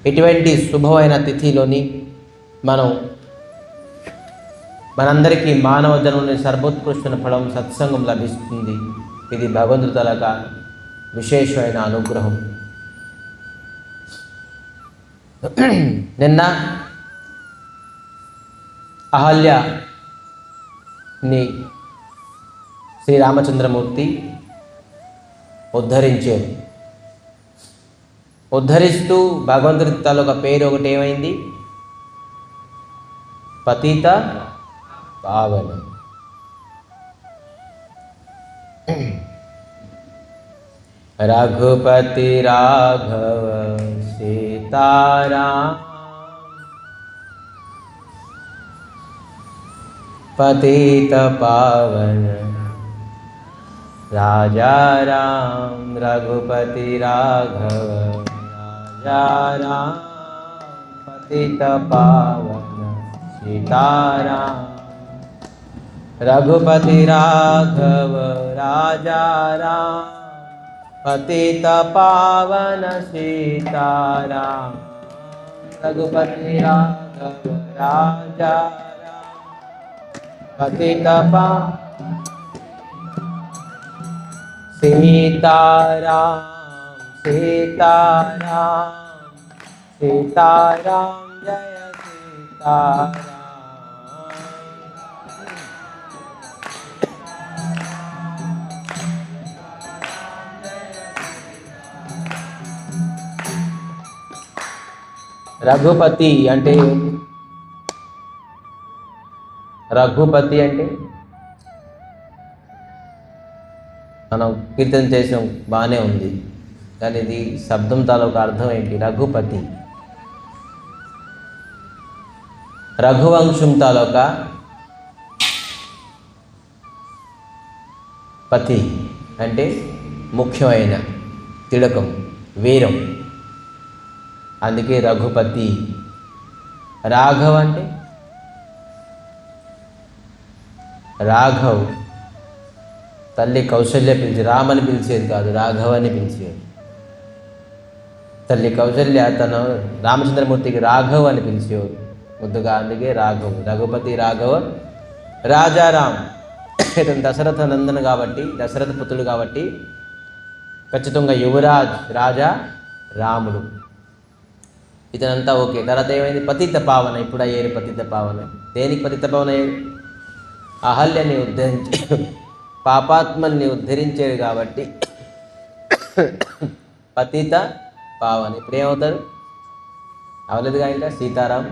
ఇటువంటి శుభమైన తిథిలోని మనందరికీ మానవ జన్మని సర్వోత్కృష్టమైన ఫలం సత్సంగం లభిస్తుంది. ఇది భగవంతుడి తలక విశేషమైన అనుగ్రహం. నిన్న అహల్యని శ్రీరామచంద్రమూర్తి ఉద్ధరించారు. ఉద్ధరిస్తూ భగవంతుడి తాలూక పేరు ఒకటి ఏమైంది? పతిత పావన. రఘుపతి రాఘవ సీతారాం పతిత పావన రాజా రాम రఘుపతి రాఘవ రాజా రాम పతిత పావన సీతారాం రఘుపతి రాఘవ రాజా రాम పతిత పావన సీతారాం రఘుపతి రాఘవ రాజా రాम పతిత सीताराम सीताराम सीताराम जय सीताराम రఘుపతి అంటే మనం కీర్తన చేసాం, బాగానే ఉంది. కానీ ఇది శబ్దం తాలూకు అర్థం ఏంటి? రఘుపతి, రఘువంశం తాలూకా పతి అంటే ముఖ్యమైన తిలకం, వీరం. అందుకే రఘుపతి. రాఘవ్ అంటే రాఘవ్ తల్లి కౌశల్య పిలిచి రామని పిలిచేది కాదు, రాఘవ అని పిలిచేది. తల్లి కౌశల్య తను రామచంద్రమూర్తికి రాఘవ్ అని పిలిచేవారు ముద్దుగా. అందుకే రాఘవ్, రఘుపతి రాఘవ రాజారాం. ఇతను దశరథ నందన కాబట్టి, దశరథ పుత్రుడు కాబట్టి ఖచ్చితంగా యువరాజ్ రాజా రాముడు. ఇతనంతా ఓకే. తర్వాత ఏమైంది? పతిత పావన. ఇప్పుడు అయ్యేది పతిత పావన. దేనికి పతిత పావన అయ్యేది? అహల్యని ఉద్ధరించి పాపాత్మల్ని ఉద్ధరించాడు కాబట్టి పతిత పావన. ఇప్పుడు ఏమవుతారు? అవలేదుగా, ఇంకా సీతారాం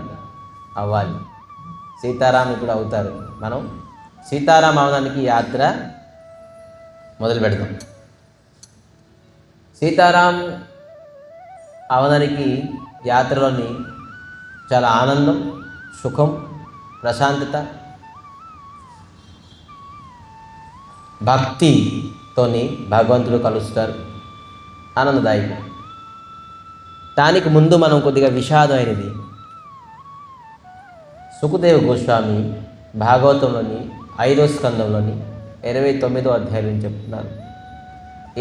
అవ్వాలి. సీతారాం ఇప్పుడు అవుతారు. మనం సీతారాం అవడానికి యాత్ర మొదలు పెడతాం. సీతారాం అవడానికి యాత్రలోని చాలా ఆనందం, సుఖం, ప్రశాంతత, భక్తితోని భగవంతుడు కలుస్తారు. ఆనందదాయకం. దానికి ముందు మనం కొద్దిగా విషాదమైనది సుఖదేవ గోస్వామి భాగవతంలోని 5వ స్కందంలోని 29వ అధ్యాయం చెప్తున్నారు.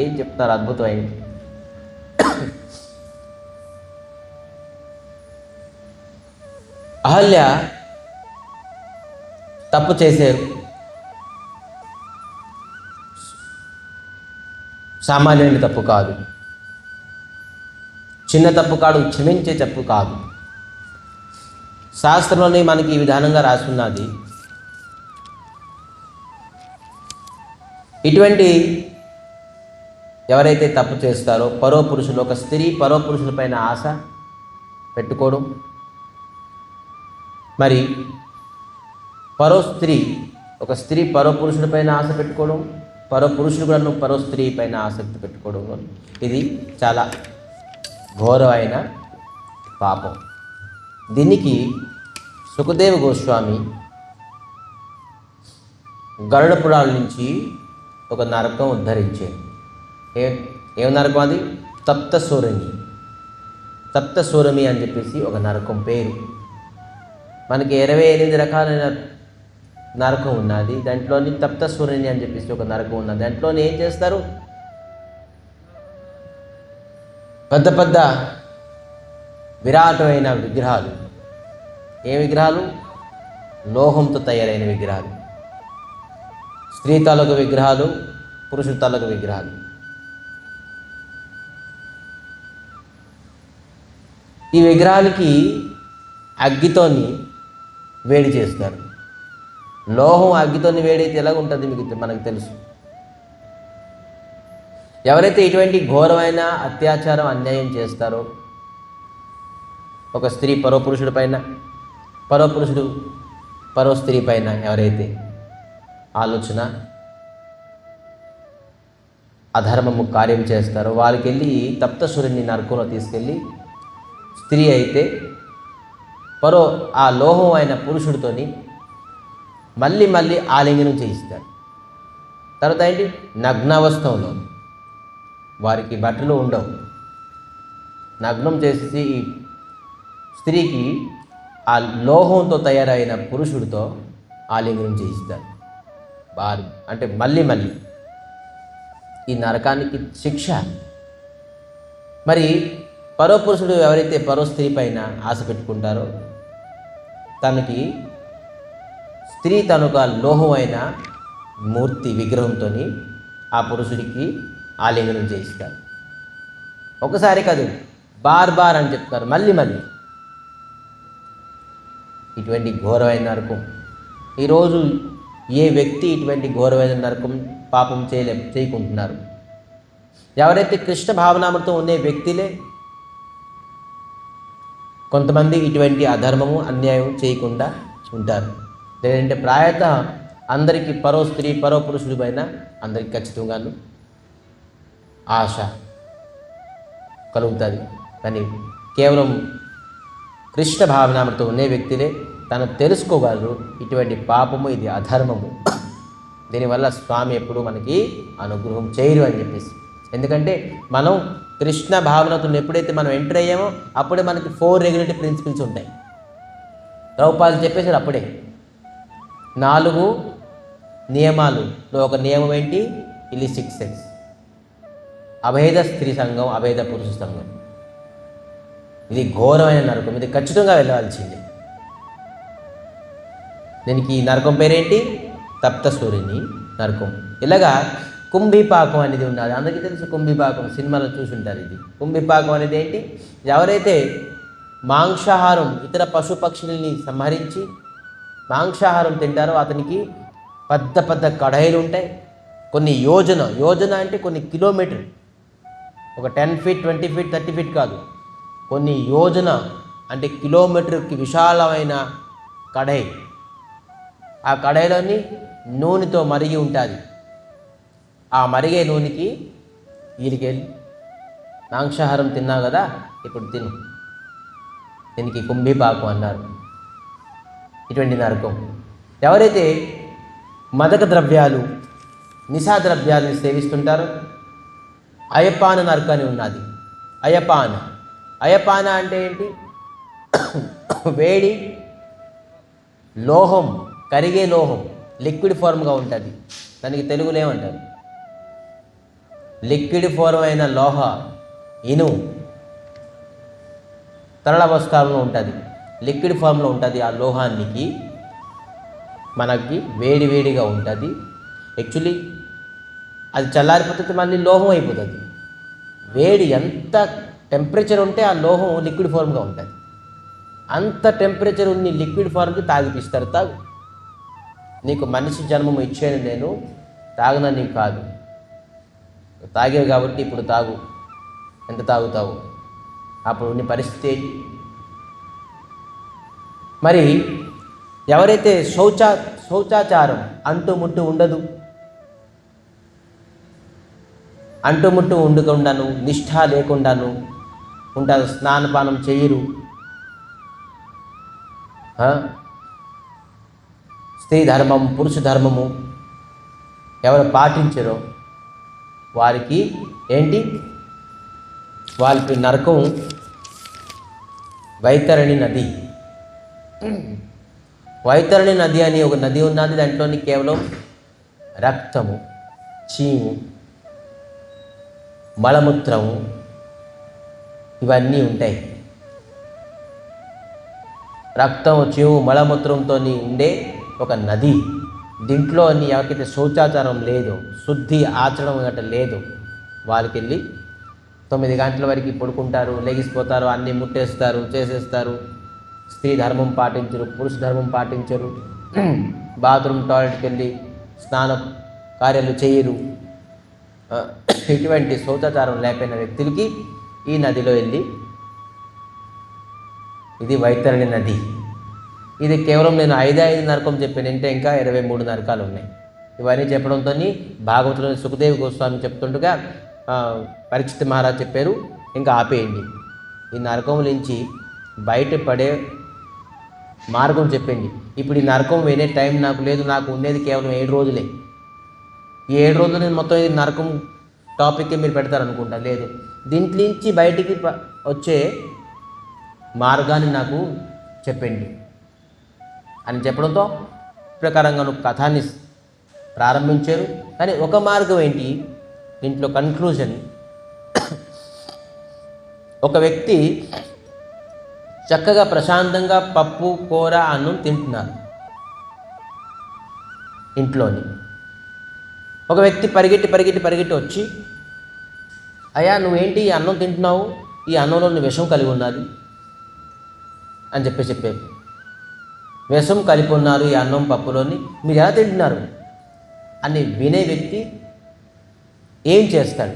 ఏం చెప్తున్నారు? అద్భుతమైనది. అహల్య తప్పు చేశారు. సామాన్యమైన తప్పు కాదు, చిన్న తప్పు కాదు, క్షమించే తప్పు కాదు. శాస్త్రంలోనే మనకి ఈ విధానంగా రాసున్నది. ఇటువంటి ఎవరైతే తప్పు చేస్తారో, పరో పురుషులు, ఒక స్త్రీ పరో పురుషులపైన ఆశ పెట్టుకోవడం, మరి పరో స్త్రీ, ఒక స్త్రీ పరో పురుషుడిపైన ఆశ పెట్టుకోవడం, పరో పురుషుడు కూడా పరో స్త్రీ పైన ఆసక్తి పెట్టుకోవడం, ఇది చాలా ఘోరమైన పాపం. దీనికి సుఖదేవ గోస్వామి గరుడ పురాణ నుంచి ఒక నరకం ఉద్ధరించారు. ఏం నరకం అది? తప్తసూరమి అని చెప్పేసి ఒక నరకం పేరు. మనకి 28 రకాలైన నరకం ఉన్నది. దాంట్లోని తప్తసూరని అని చెప్పేసి ఒక నరకం ఉన్నది. దాంట్లోని ఏం చేస్తారు? పెద్ద పెద్ద విరాటమైన విగ్రహాలు. ఏ విగ్రహాలు? లోహంతో తయారైన విగ్రహాలు. స్త్రీ తాలూకు విగ్రహాలు, పురుషుల తాలూకు విగ్రహాలు. ఈ విగ్రహాలకి అగ్గితోని వేడి చేస్తారు. లోహం అగ్గితోని వేడైతే ఎలా ఉంటుంది మీకు మనకు తెలుసు. ఎవరైతే ఇటువంటి ఘోరమైన అత్యాచారం, అన్యాయం చేస్తారో, ఒక స్త్రీ పరో పురుషుడి పైన, పరో పురుషుడు పరో స్త్రీ పైన ఎవరైతే ఆలోచన అధర్మము కార్యం చేస్తారో వారికి వెళ్ళి తప్తసురుని నరకంలో తీసుకెళ్ళి, స్త్రీ అయితే పరో ఆ లోహం అయిన పురుషుడితోని మళ్ళీ మళ్ళీ ఆలింగనం చేయిస్తారు. తర్వాత ఏంటి? నగ్నావస్థంలో వారికి బట్టలు ఉండవు, నగ్నం చేసేసి ఈ స్త్రీకి ఆ లోహంతో తయారైన పురుషుడితో ఆలింగనం చేయిస్తారు. వారు అంటే మళ్ళీ మళ్ళీ ఈ నరకానికి శిక్ష. మరి పరో పురుషుడు ఎవరైతే పరో స్త్రీ పైన ఆశ పెట్టుకుంటారో తనకి స్త్రీ తనొక లోహం అయిన మూర్తి విగ్రహంతో ఆ పురుషుడికి ఆలింగనం చేయిస్తారు. ఒకసారి కాదు, బార్ బార్ అని చెప్తారు, మళ్ళీ మళ్ళీ. ఇటువంటి ఘోరమైన నరకం ఈరోజు ఏ వ్యక్తి ఇటువంటి ఘోరమైన నరకం పాపం చేయకుంటున్నారు? ఎవరైతే కృష్ణ భావనామృతం ఉండే వ్యక్తులే కొంతమంది ఇటువంటి అధర్మము, అన్యాయం చేయకుండా ఉంటారు. లేదంటే ప్రాయతః అందరికీ పరో స్త్రీ పరో పురుషుడి పైన అందరికీ ఖచ్చితంగాను ఆశ కలుగుతుంది. కానీ కేవలం కృష్ణ భావనామృతం ఉండే వ్యక్తులే తను తెలుసుకోగలరు ఇటువంటి పాపము, ఇది అధర్మము, దీనివల్ల స్వామి ఎప్పుడు మనకి అనుగ్రహం చేయరు అని చెప్పేసి. ఎందుకంటే మనం కృష్ణ భావనతో ఎప్పుడైతే మనం ఎంటర్ అయ్యామో అప్పుడే మనకి 4 రెగ్యులేటరీ ప్రిన్సిపల్స్ ఉంటాయి. ప్రభుపాదులు చెప్పేసారు అప్పుడే 4 నియమాలులో ఒక నియమం ఏంటి? ఇలిసిట్ సెక్స్, అభేద స్త్రీ సంఘం, అభేద పురుష సంఘం. ఇది ఘోరమైన నరకం, ఇది ఖచ్చితంగా వెళ్ళవలసిందే. దీనికి ఈ నరకం పేరేంటి? తప్తసూరిని నరకం. ఇలాగా కుంభిపాకం అనేది ఉన్నది, అందరికీ తెలుసు. కుంభిపాకం సినిమాలో చూసి ఉంటారు. ఇది కుంభిపాకం అనేది ఏంటి? ఎవరైతే మాంసాహారం ఇతర పశు పక్షుల్ని సంహరించి మాంసాహారం తింటారో అతనికి పెద్ద పెద్ద కడాయిలు ఉంటాయి. కొన్ని యోజన అంటే కొన్ని కిలోమీటర్, ఒక 10 ఫీట్ 20 ఫీట్ 30 ఫీట్ కాదు, కొన్ని యోజన అంటే కిలోమీటర్కి విశాలమైన కడాయి. ఆ కడాయిలోని నూనెతో మరిగి ఉంటుంది. ఆ మరిగే నూనెకి వీలికెళ్ళి మాంసాహారం తిన్నావు కదా, ఇప్పుడు తిను. దీనికి కుంభిపాకం అన్నారు. ఇటువంటి నరకం. ఎవరైతే మదక ద్రవ్యాలు, నిశా ద్రవ్యాలని సేవిస్తుంటారో అయపాన నరకాన్ని ఉన్నది. అయపాన అంటే ఏంటి? వేడి లోహం, కరిగే లోహం, లిక్విడ్ ఫార్మ్గా ఉంటుంది. దానికి తెలుగులో ఏమంటారు? లిక్విడ్ ఫార్మ్ అయిన లోహ ఇనుము తరళావస్థలో ఉంటుంది, లిక్విడ్ ఫామ్లో ఉంటుంది. ఆ లోహానికి మనకి వేడిగా ఉంటుంది. యాక్చువల్లీ అది చల్లారిపోతుంది, మళ్ళీ లోహం అయిపోతుంది. వేడి ఎంత టెంపరేచర్ ఉంటే ఆ లోహం లిక్విడ్ ఫార్మ్గా ఉంటుంది. అంత టెంపరేచర్ ఉన్న లిక్విడ్ ఫార్మ్కి తాగిపిస్తారు. తాగు, నీకు మనిషి జన్మం ఇచ్చాను నేను, తాగనా నీకు కాదు, తాగేవి కాబట్టి ఇప్పుడు తాగు. ఎంత తాగుతావు? అప్పుడు నీ పరిస్థితి ఏంటి? మరి ఎవరైతే శౌచాచారం అంటుముట్టు ఉండదు, అంటుముట్టు ఉండకుండాను, నిష్ఠ లేకుండాను ఉంటారు, స్నానపానం చేయరు, స్త్రీ ధర్మం పురుష ధర్మము ఎవరు పాటించరో వారికి ఏంటి? వాళ్ళకి నరకం వైతరణి నది. వైతరణి నది అని ఒక నది ఉన్నది. దాంట్లోని కేవలం రక్తము, చీము, మలమూత్రము ఇవన్నీ ఉంటాయి. రక్తం చీము మలమూత్రంతో ఉండే ఒక నది. దీంట్లో ఎవరికైతే శౌచాచారం లేదో, శుద్ధి ఆచరణ గట్ట లేదు, వాళ్ళకి వెళ్ళి 9 గంటల వరకు పడుకుంటారు, లెగిసిపోతారు, అన్నీ ముట్టేస్తారు, చేసేస్తారు. స్త్రీ ధర్మం పాటించరు, పురుష ధర్మం పాటించరు, బాత్రూమ్ టాయిలెట్కి వెళ్ళి స్నాన కార్యాలు చేయరు. ఇటువంటి శౌచాచారం లేకపోయిన వ్యక్తులకి ఈ నదిలో వెళ్ళి, ఇది వైతరణి నది. ఇది కేవలం నేను 5 నరకం చెప్పాను, ఇంకా 23 నరకాలు ఉన్నాయి. ఇవన్నీ చెప్పడంతో భాగవతంలో సుఖదేవ్ గోస్వామి చెప్తుండగా పరీక్షిత్ మహారాజ్ చెప్పారు, ఇంకా ఆపేయండి, ఈ నరకం నుంచి బయటపడే మార్గం చెప్పండి. ఇప్పుడు ఈ నరకం వినే టైం నాకు లేదు, నాకు ఉండేది కేవలం 7 రోజులే. ఈ 7 రోజులు నేను మొత్తం ఇది నరకం టాపిక్కే మీరు పెడతారనుకుంటా. లేదు, దీంట్లో నుంచి బయటికి వచ్చే మార్గాన్ని నాకు చెప్పండి అని చెప్పడంతో ప్రకారంగా కథాన్ని ప్రారంభించారు. కానీ ఒక మార్గం ఏంటి, దీంట్లో కన్క్లూజన్, ఒక వ్యక్తి చక్కగా ప్రశాంతంగా పప్పు కూర అన్నం తింటున్నారు ఇంట్లోని. ఒక వ్యక్తి పరిగెట్టి వచ్చి, అయ్యా నువ్వేంటి ఈ అన్నం తింటున్నావు, ఈ అన్నంలో విషం కలిగి ఉన్నది అని చెప్పారు. విషం కలిపి ఉన్నారు ఈ అన్నం పప్పులోని, మీరు ఎలా తింటున్నారు అని వినే వ్యక్తి ఏం చేస్తాడు?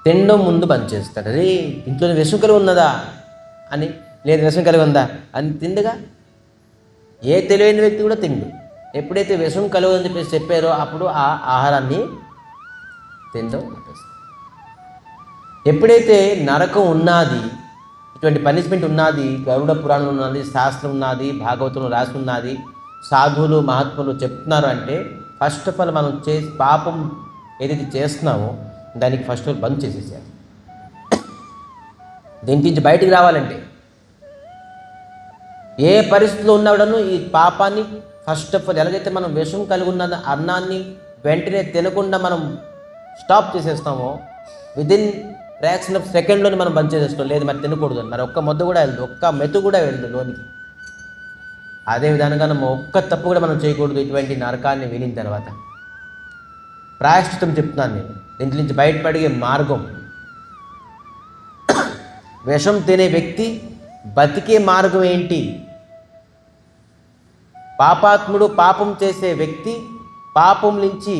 తినడం ముందు బంద్ చేస్తాడు. అరే ఇంట్లో విషం కలిగి ఉన్నదా అని, లేదు విషం కలిగి ఉందా అని తిండగా. ఏ తెలివైన వ్యక్తి కూడా తిండు. ఎప్పుడైతే విషం కలిగి అని చెప్పేసి చెప్పారో అప్పుడు ఆ ఆహారాన్ని తినడం ఆపేస్తాడు. ఎప్పుడైతే నరకం ఉన్నది, ఇటువంటి పనిష్మెంట్ ఉన్నది, గరుడ పురాణం ఉన్నది, శాస్త్రం ఉన్నది, భాగవతంలో రాసి ఉన్నది, సాధువులు మహాత్ములు చెప్తున్నారు అంటే ఫస్ట్ ఆఫ్ ఆల్ మనం పాపం ఏదైతే చేస్తున్నామో దానికి ఫస్ట్ ఆఫ్ ఆల్ బంద్ చేసేసారు. దీని నుంచి బయటికి రావాలంటే ఏ పరిస్థితిలో ఉన్నవాడను ఈ పాపాన్ని ఫస్ట్ ఆఫ్ ఆల్, ఎలాగైతే మనం విషం కలిగి ఉన్న అన్నాన్ని వెంటనే తినకుండా మనం స్టాప్ చేసేస్తామో, విదిన్ ఫ్రాక్షన్ ఆఫ్ సెకండ్లోనే మనం బంద్ చేసేస్తాం. లేదు మరి తినకూడదు, మరి ఒక్క ముద్ద కూడా వెళ్ళదు, ఒక్క మెతు కూడా వెళ్ళదు లోనికి. అదే విధంగా మనం ఒక్క తప్పు కూడా మనం చేయకూడదు. ఇటువంటి నరకాన్ని వినిన తర్వాత ప్రాయశ్చిత్తం చెప్తున్నాను నేను. దీంట్లో నుంచి బయటపడే మార్గం, విషం తినే వ్యక్తి బతికే మార్గం ఏంటి, పాపాత్ముడు పాపం చేసే వ్యక్తి పాపం నుంచి,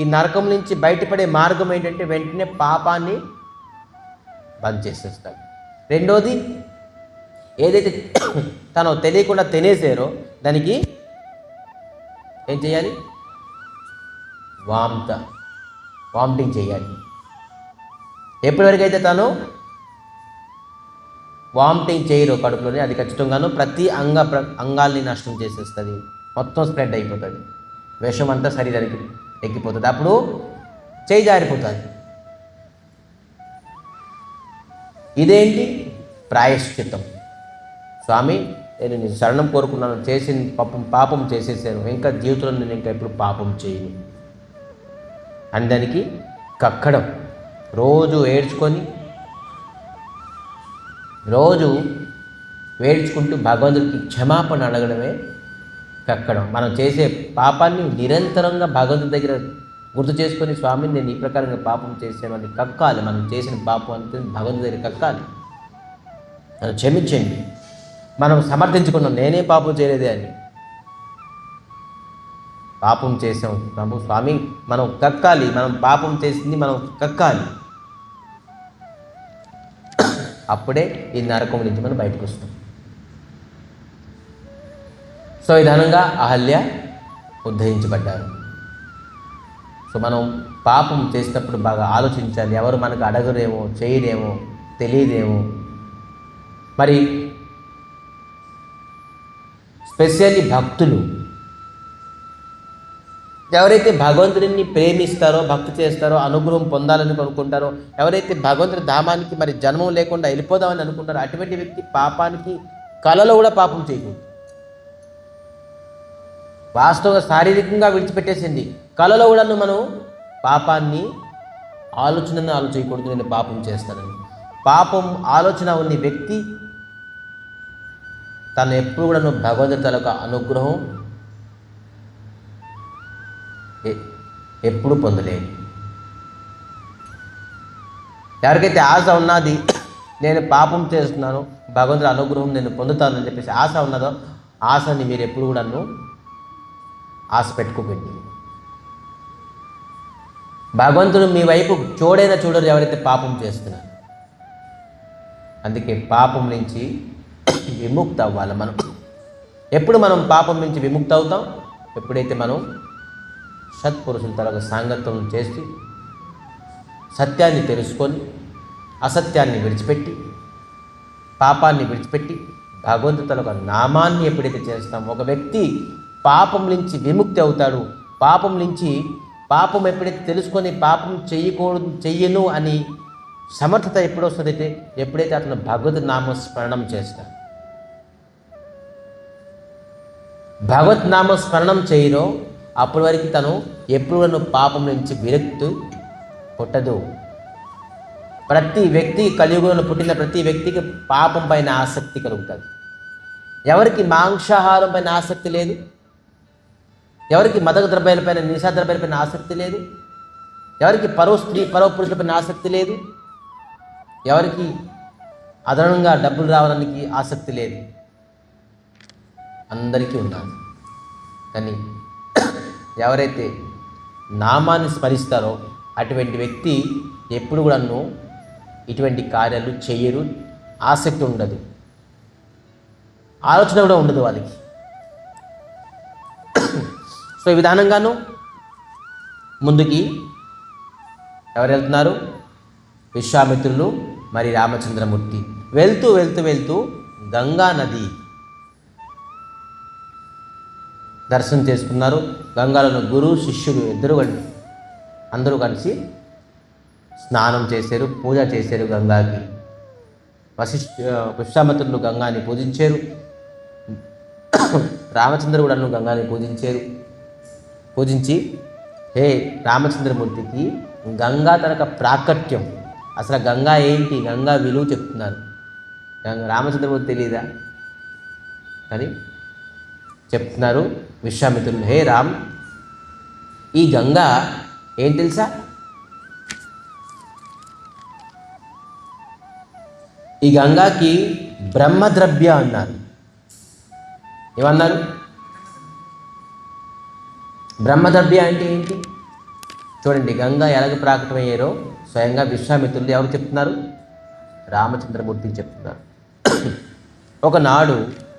ఈ నరకం నుంచి బయటపడే మార్గం ఏంటంటే వెంటనే పాపాన్ని బంద్ చేసేస్తాడు. రెండోది, ఏదైతే తను తెలియకుండా తినేసారో దానికి ఏం చేయాలి, వామిటింగ్ చేయాలి. ఎప్పటివరకైతే తను వామిటింగ్ చేయరు కడుపులోనే, అది ఖచ్చితంగాను ప్రతి అంగాల్ని నష్టం చేసేస్తుంది, మొత్తం స్ప్రెడ్ అయిపోతుంది, విషం అంతా శరీరానికి ఎక్కిపోతుంది, అప్పుడు చేయి జారిపోతుంది. ఇదేంటి ప్రాయశ్చిత్తం. స్వామి నేను నీ శరణం కోరుకున్నాను, చేసిన పాపం చేసేసాను, ఇంకా జీవితంలో నేను ఇంకా ఎప్పుడు పాపం చేయను అని దానికి కక్కడం, రోజు ఏడ్చుకుంటూ భగవంతుడికి క్షమాపణ అడగడమే కక్కడం. మనం చేసే పాపాన్ని నిరంతరంగా భగవంతుడి దగ్గర గుర్తు చేసుకొని, స్వామిని నేను ఈ ప్రకారంగా పాపం చేశాను అని కక్కాలి. మనం చేసిన పాపం అంతే భగవంతుడి దగ్గర కక్కాలి. నన్ను క్షమించండి, మనం సమర్థించుకున్నాం నేనే పాపం చేయలేదే అని. పాపం చేసాం ప్రభు స్వామి, మనం కక్కాలి, మనం పాపం చేసింది మనం కక్కాలి, అప్పుడే ఈ నరకం నుంచి మనం బయటకు వస్తాం. సో ఈ విధంగా అహల్య ఉద్ధరించబడ్డారు. సో మనం పాపం చేసినప్పుడు బాగా ఆలోచించాలి. ఎవరు మనకు అడగరేమో, చేయరేమో, తెలియదేమో. మరి స్పెషల్లీ భక్తులు ఎవరైతే భగవంతుడిని ప్రేమిస్తారో, భక్తి చేస్తారో, అనుగ్రహం పొందాలని అనుకుంటారో, ఎవరైతే భగవంతుడి ధామానికి మరి జన్మం లేకుండా వెళ్ళిపోదామని అనుకుంటారో, అటువంటి వ్యక్తి పాపానికి కలలో కూడా పాపం చేయకూడదు. వాస్తవంగా శారీరకంగా విడిచిపెట్టేసింది, కలలో కూడా మనం పాపాన్ని ఆలోచనను ఆలోచించకూడదు, నేను పాపం చేస్తానని. పాపం ఆలోచన ఉన్న వ్యక్తి తను ఎప్పుడు కూడా భగవంతుడి తలకు అనుగ్రహం ఎప్పుడు పొందలేదు. ఎవరికైతే ఆశ ఉన్నది నేను పాపం చేస్తున్నాను, భగవంతుడి అనుగ్రహం నేను పొందుతానని చెప్పేసి ఆశ ఉన్నదో, ఆశని మీరు ఎప్పుడు కూడా ఆశ పెట్టుకోకండి. భగవంతుడు మీ వైపు చూడైనా చూడరు ఎవరైతే పాపం చేస్తున్నారు. అందుకే పాపం నుంచి విముక్తి అవ్వాలి మనం. ఎప్పుడు మనం పాపం నుంచి విముక్తి అవుతాం? ఎప్పుడైతే మనం సత్పురుషుల తరకు సాంగత్యం చేసి సత్యాన్ని తెలుసుకొని అసత్యాన్ని విడిచిపెట్టి పాపాన్ని విడిచిపెట్టి భగవంతుడి తలకు నామాన్ని ఎప్పుడైతే చేస్తామో ఒక వ్యక్తి పాపం నుంచి విముక్తి అవుతాడు. పాపం ఎప్పుడైతే తెలుసుకొని పాపం చెయ్యను అని సమర్థత ఎప్పుడు వస్తుందైతే ఎప్పుడైతే అతను భగవద్ నామస్మరణం చేస్తాడు. భగవత్ నామస్మరణం చేయరో అప్పటి వరకు తను ఎప్పుడు పాపం నుంచి విరక్తి పుట్టదు. ప్రతి వ్యక్తి కలియుగంలో పుట్టిన ప్రతి వ్యక్తికి పాపం పైన ఆసక్తి కలుగుతుంది. ఎవరికి మాంసాహారం పైన ఆసక్తి లేదు, ఎవరికి మదక ద్రవ్యాలపైన నిశా ద్రవ్యాలపైన ఆసక్తి లేదు, ఎవరికి పరో పురుషులపైన ఆసక్తి లేదు, ఎవరికి అదనంగా డబ్బులు రావడానికి ఆసక్తి లేదు. అందరికీ ఉన్నది. కానీ ఎవరైతే నామాన్ని స్మరిస్తారో అటువంటి వ్యక్తి ఎప్పుడు కూడా ఇటువంటి కార్యాలు చెయ్యరు, ఆసక్తి ఉండదు, ఆలోచన కూడా ఉండదు వాళ్ళకి. సో ఈ విధానంగాను ముందుకి ఎవరు వెళ్తున్నారు? విశ్వామిత్రులు మరి రామచంద్రమూర్తి వెళ్తూ వెళ్తూ వెళ్తూ గంగా నది దర్శనం చేసుకున్నారు. గంగాలో గురువు శిష్యుడు అందరూ కలిసి స్నానం చేశారు, పూజ చేశారు గంగాకి. విశ్వామిత్రులు గంగాని పూజించారు, రామచంద్రుడు కూడా గంగాని పూజించి హే రామచంద్రమూర్తికి గంగా తనక ప్రాకట్యం, అసలు గంగా ఏంటి, గంగా విలువ చెప్తున్నారు. రామచంద్రమూర్తి తెలీదా అని చెప్తున్నారు విశ్వామిత్రులు. హే రామ్, ఈ గంగా ఏం తెలుసా? ఈ గంగాకి బ్రహ్మద్రవ్య అన్నారు. ఏమన్నారు? బ్రహ్మద్రవ్య అంటే ఏంటి? చూడండి, గంగా ఎలాగ ప్రాకటమయ్యారో స్వయంగా విశ్వామిత్రులు ఎవరు చెప్తున్నారు? రామచంద్రమూర్తి చెప్తున్నారు. ఒకనాడు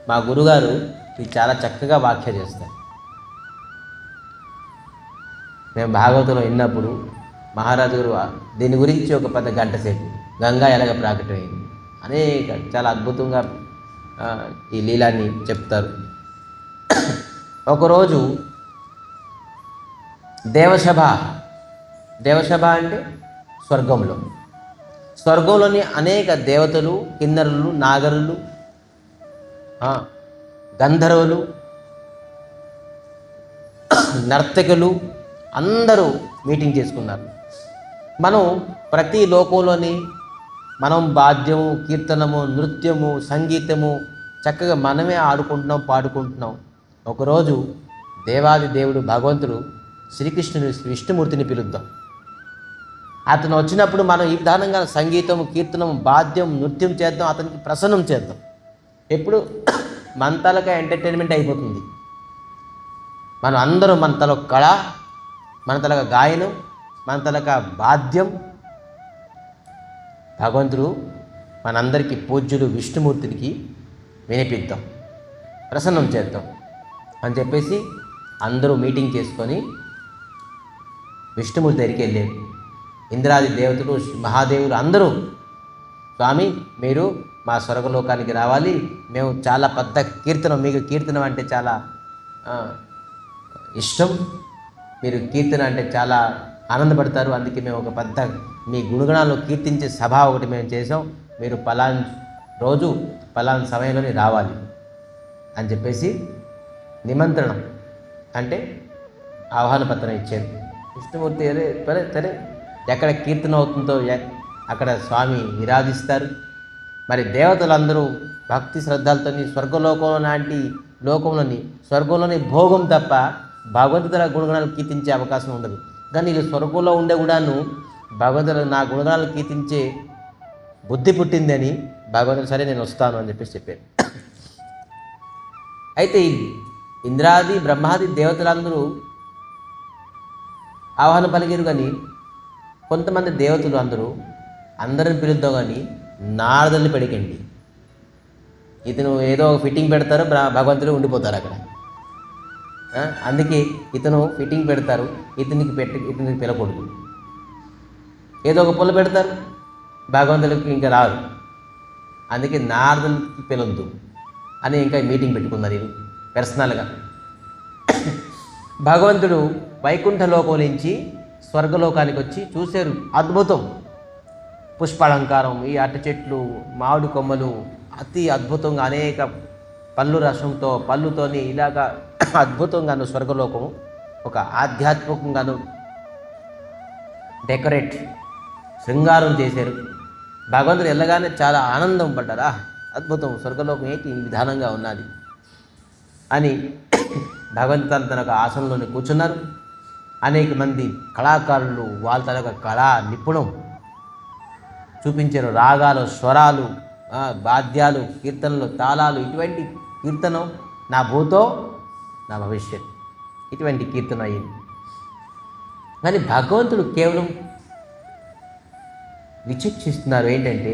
మా గురుగారు ఇది చాలా చక్కగా వ్యాఖ్య చేస్తారు. మేము భాగవతంలో విన్నప్పుడు మహారాజు గారు దీని గురించి ఒక పెద్ద గంట సేపు గంగా ఎలాగ ప్రాకటమైంది అనేక చాలా అద్భుతంగా ఈ లీలాన్ని చెప్తారు. ఒకరోజు దేవసభ అంటే స్వర్గంలోని అనేక దేవతలు, కిన్నరులు, నాగరులు, గంధర్వులు, నర్తకులు అందరూ మీటింగ్ చేసుకున్నారు. మనం ప్రతి లోకంలోని మనం వాద్యము, కీర్తనము, నృత్యము, సంగీతము చక్కగా మనమే ఆడుకుంటున్నాం, పాడుకుంటున్నాం. ఒకరోజు దేవాది దేవుడు భగవంతుడు శ్రీకృష్ణుని విష్ణుమూర్తిని పిలుద్దాం. అతను వచ్చినప్పుడు మనం ఈ విధానంగా సంగీతం, కీర్తనం, వాద్యం, నృత్యం చేద్దాం, అతనికి ప్రసన్నం చేద్దాం. ఎప్పుడు మన తలక ఎంటర్టైన్మెంట్ అయిపోతుంది. మనం అందరూ మన తల కళ, మన తలక గాయనం, మన తలక వాద్యం, భగవంతుడు మనందరికీ పూజ్యుడు విష్ణుమూర్తికి వినిపిద్దాం, ప్రసన్నం చేద్దాం అని చెప్పేసి అందరూ మీటింగ్ చేసుకొని విష్ణుమూర్తి దగ్గరికి వెళ్ళారు. ఇంద్రాది దేవతలు, మహాదేవులు అందరూ, స్వామి మీరు మా స్వర్గలోకానికి రావాలి, మేము చాలా పెద్ద కీర్తనం, మీకు కీర్తనం అంటే చాలా ఇష్టం, మీరు కీర్తన అంటే చాలా ఆనందపడతారు, అందుకే మేము ఒక పెద్ద మీ గుణగణాలు కీర్తించే సభ ఒకటి మేము చేసాం, మీరు పలాన్ రోజు పలాన్ సమయంలోనే రావాలి అని చెప్పేసి నిమంత్రణం అంటే ఆహ్వాన పత్రం ఇచ్చారు. విష్ణుమూర్తి సరే ఎక్కడ కీర్తన అవుతుందో అక్కడ స్వామి విరాజిస్తారు. మరి దేవతలందరూ భక్తి శ్రద్ధలతో స్వర్గలోకంలో లాంటి లోకంలోని స్వర్గంలోని భోగం తప్ప భగవంతుల గుణగణాలు కీర్తించే అవకాశం ఉండదు. కానీ వీళ్ళు స్వర్గంలో ఉండే కూడాను భగవంతుడు నా గుణగణాలు కీర్తించే బుద్ధి పుట్టిందని భగవంతుడు సరే నేను వస్తాను అని చెప్పారు. అయితే ఇంద్రాది బ్రహ్మాది దేవతలందరూ ఆహ్వానం పలికిరు. కానీ కొంతమంది దేవతలు అందరిని పిలుద్దాం కానీ నారదుల్ని పెడికండి. ఇతను ఏదో ఫిట్టింగ్ పెడతారు, భగవంతుడు ఉండిపోతారు అక్కడ. అందుకే ఇతను ఫిట్టింగ్ పెడతారు, ఇతనికి పిలకూడదు. ఏదో ఒక పుల్ల పెడతారు, భగవంతుడికి ఇంకా రారు. అందుకే నారదులకి పిలవద్దు అని ఇంకా మీటింగ్ పెట్టుకున్నారు వీళ్ళు పర్సనల్గా. భగవంతుడు వైకుంఠలోకం నుంచి స్వర్గలోకానికి వచ్చి చూశారు. అద్భుతం, పుష్పాలంకారం, ఈ అరటి చెట్లు, మామిడి కొమ్మలు, అతి అద్భుతంగా అనేక పళ్ళు రసంతో పళ్ళుతోని ఇలాగా అద్భుతంగాను స్వర్గలోకం ఒక ఆధ్యాత్మికంగాను డెకరేట్ శృంగారం చేశారు. భగవంతుడు వెళ్ళగానే చాలా ఆనందం పడ్డారా, అద్భుతం, స్వర్గలోకం ఏంటి ఈ విధానంగా ఉన్నది అని భగవంతుడు తన ఆసనంలోనే కూర్చున్నారు. అనేక మంది కళాకారులు వాళ్ళ తన కళా నిపుణం చూపించారు. రాగాలు, స్వరాలు, వాద్యాలు, కీర్తనలు, తాళాలు, ఇటువంటి కీర్తనం నా భూతో నా భవిష్యత్, ఇటువంటి కీర్తన అయ్యింది. కానీ భగవంతుడు కేవలం విచక్షిస్తున్నారు. ఏంటంటే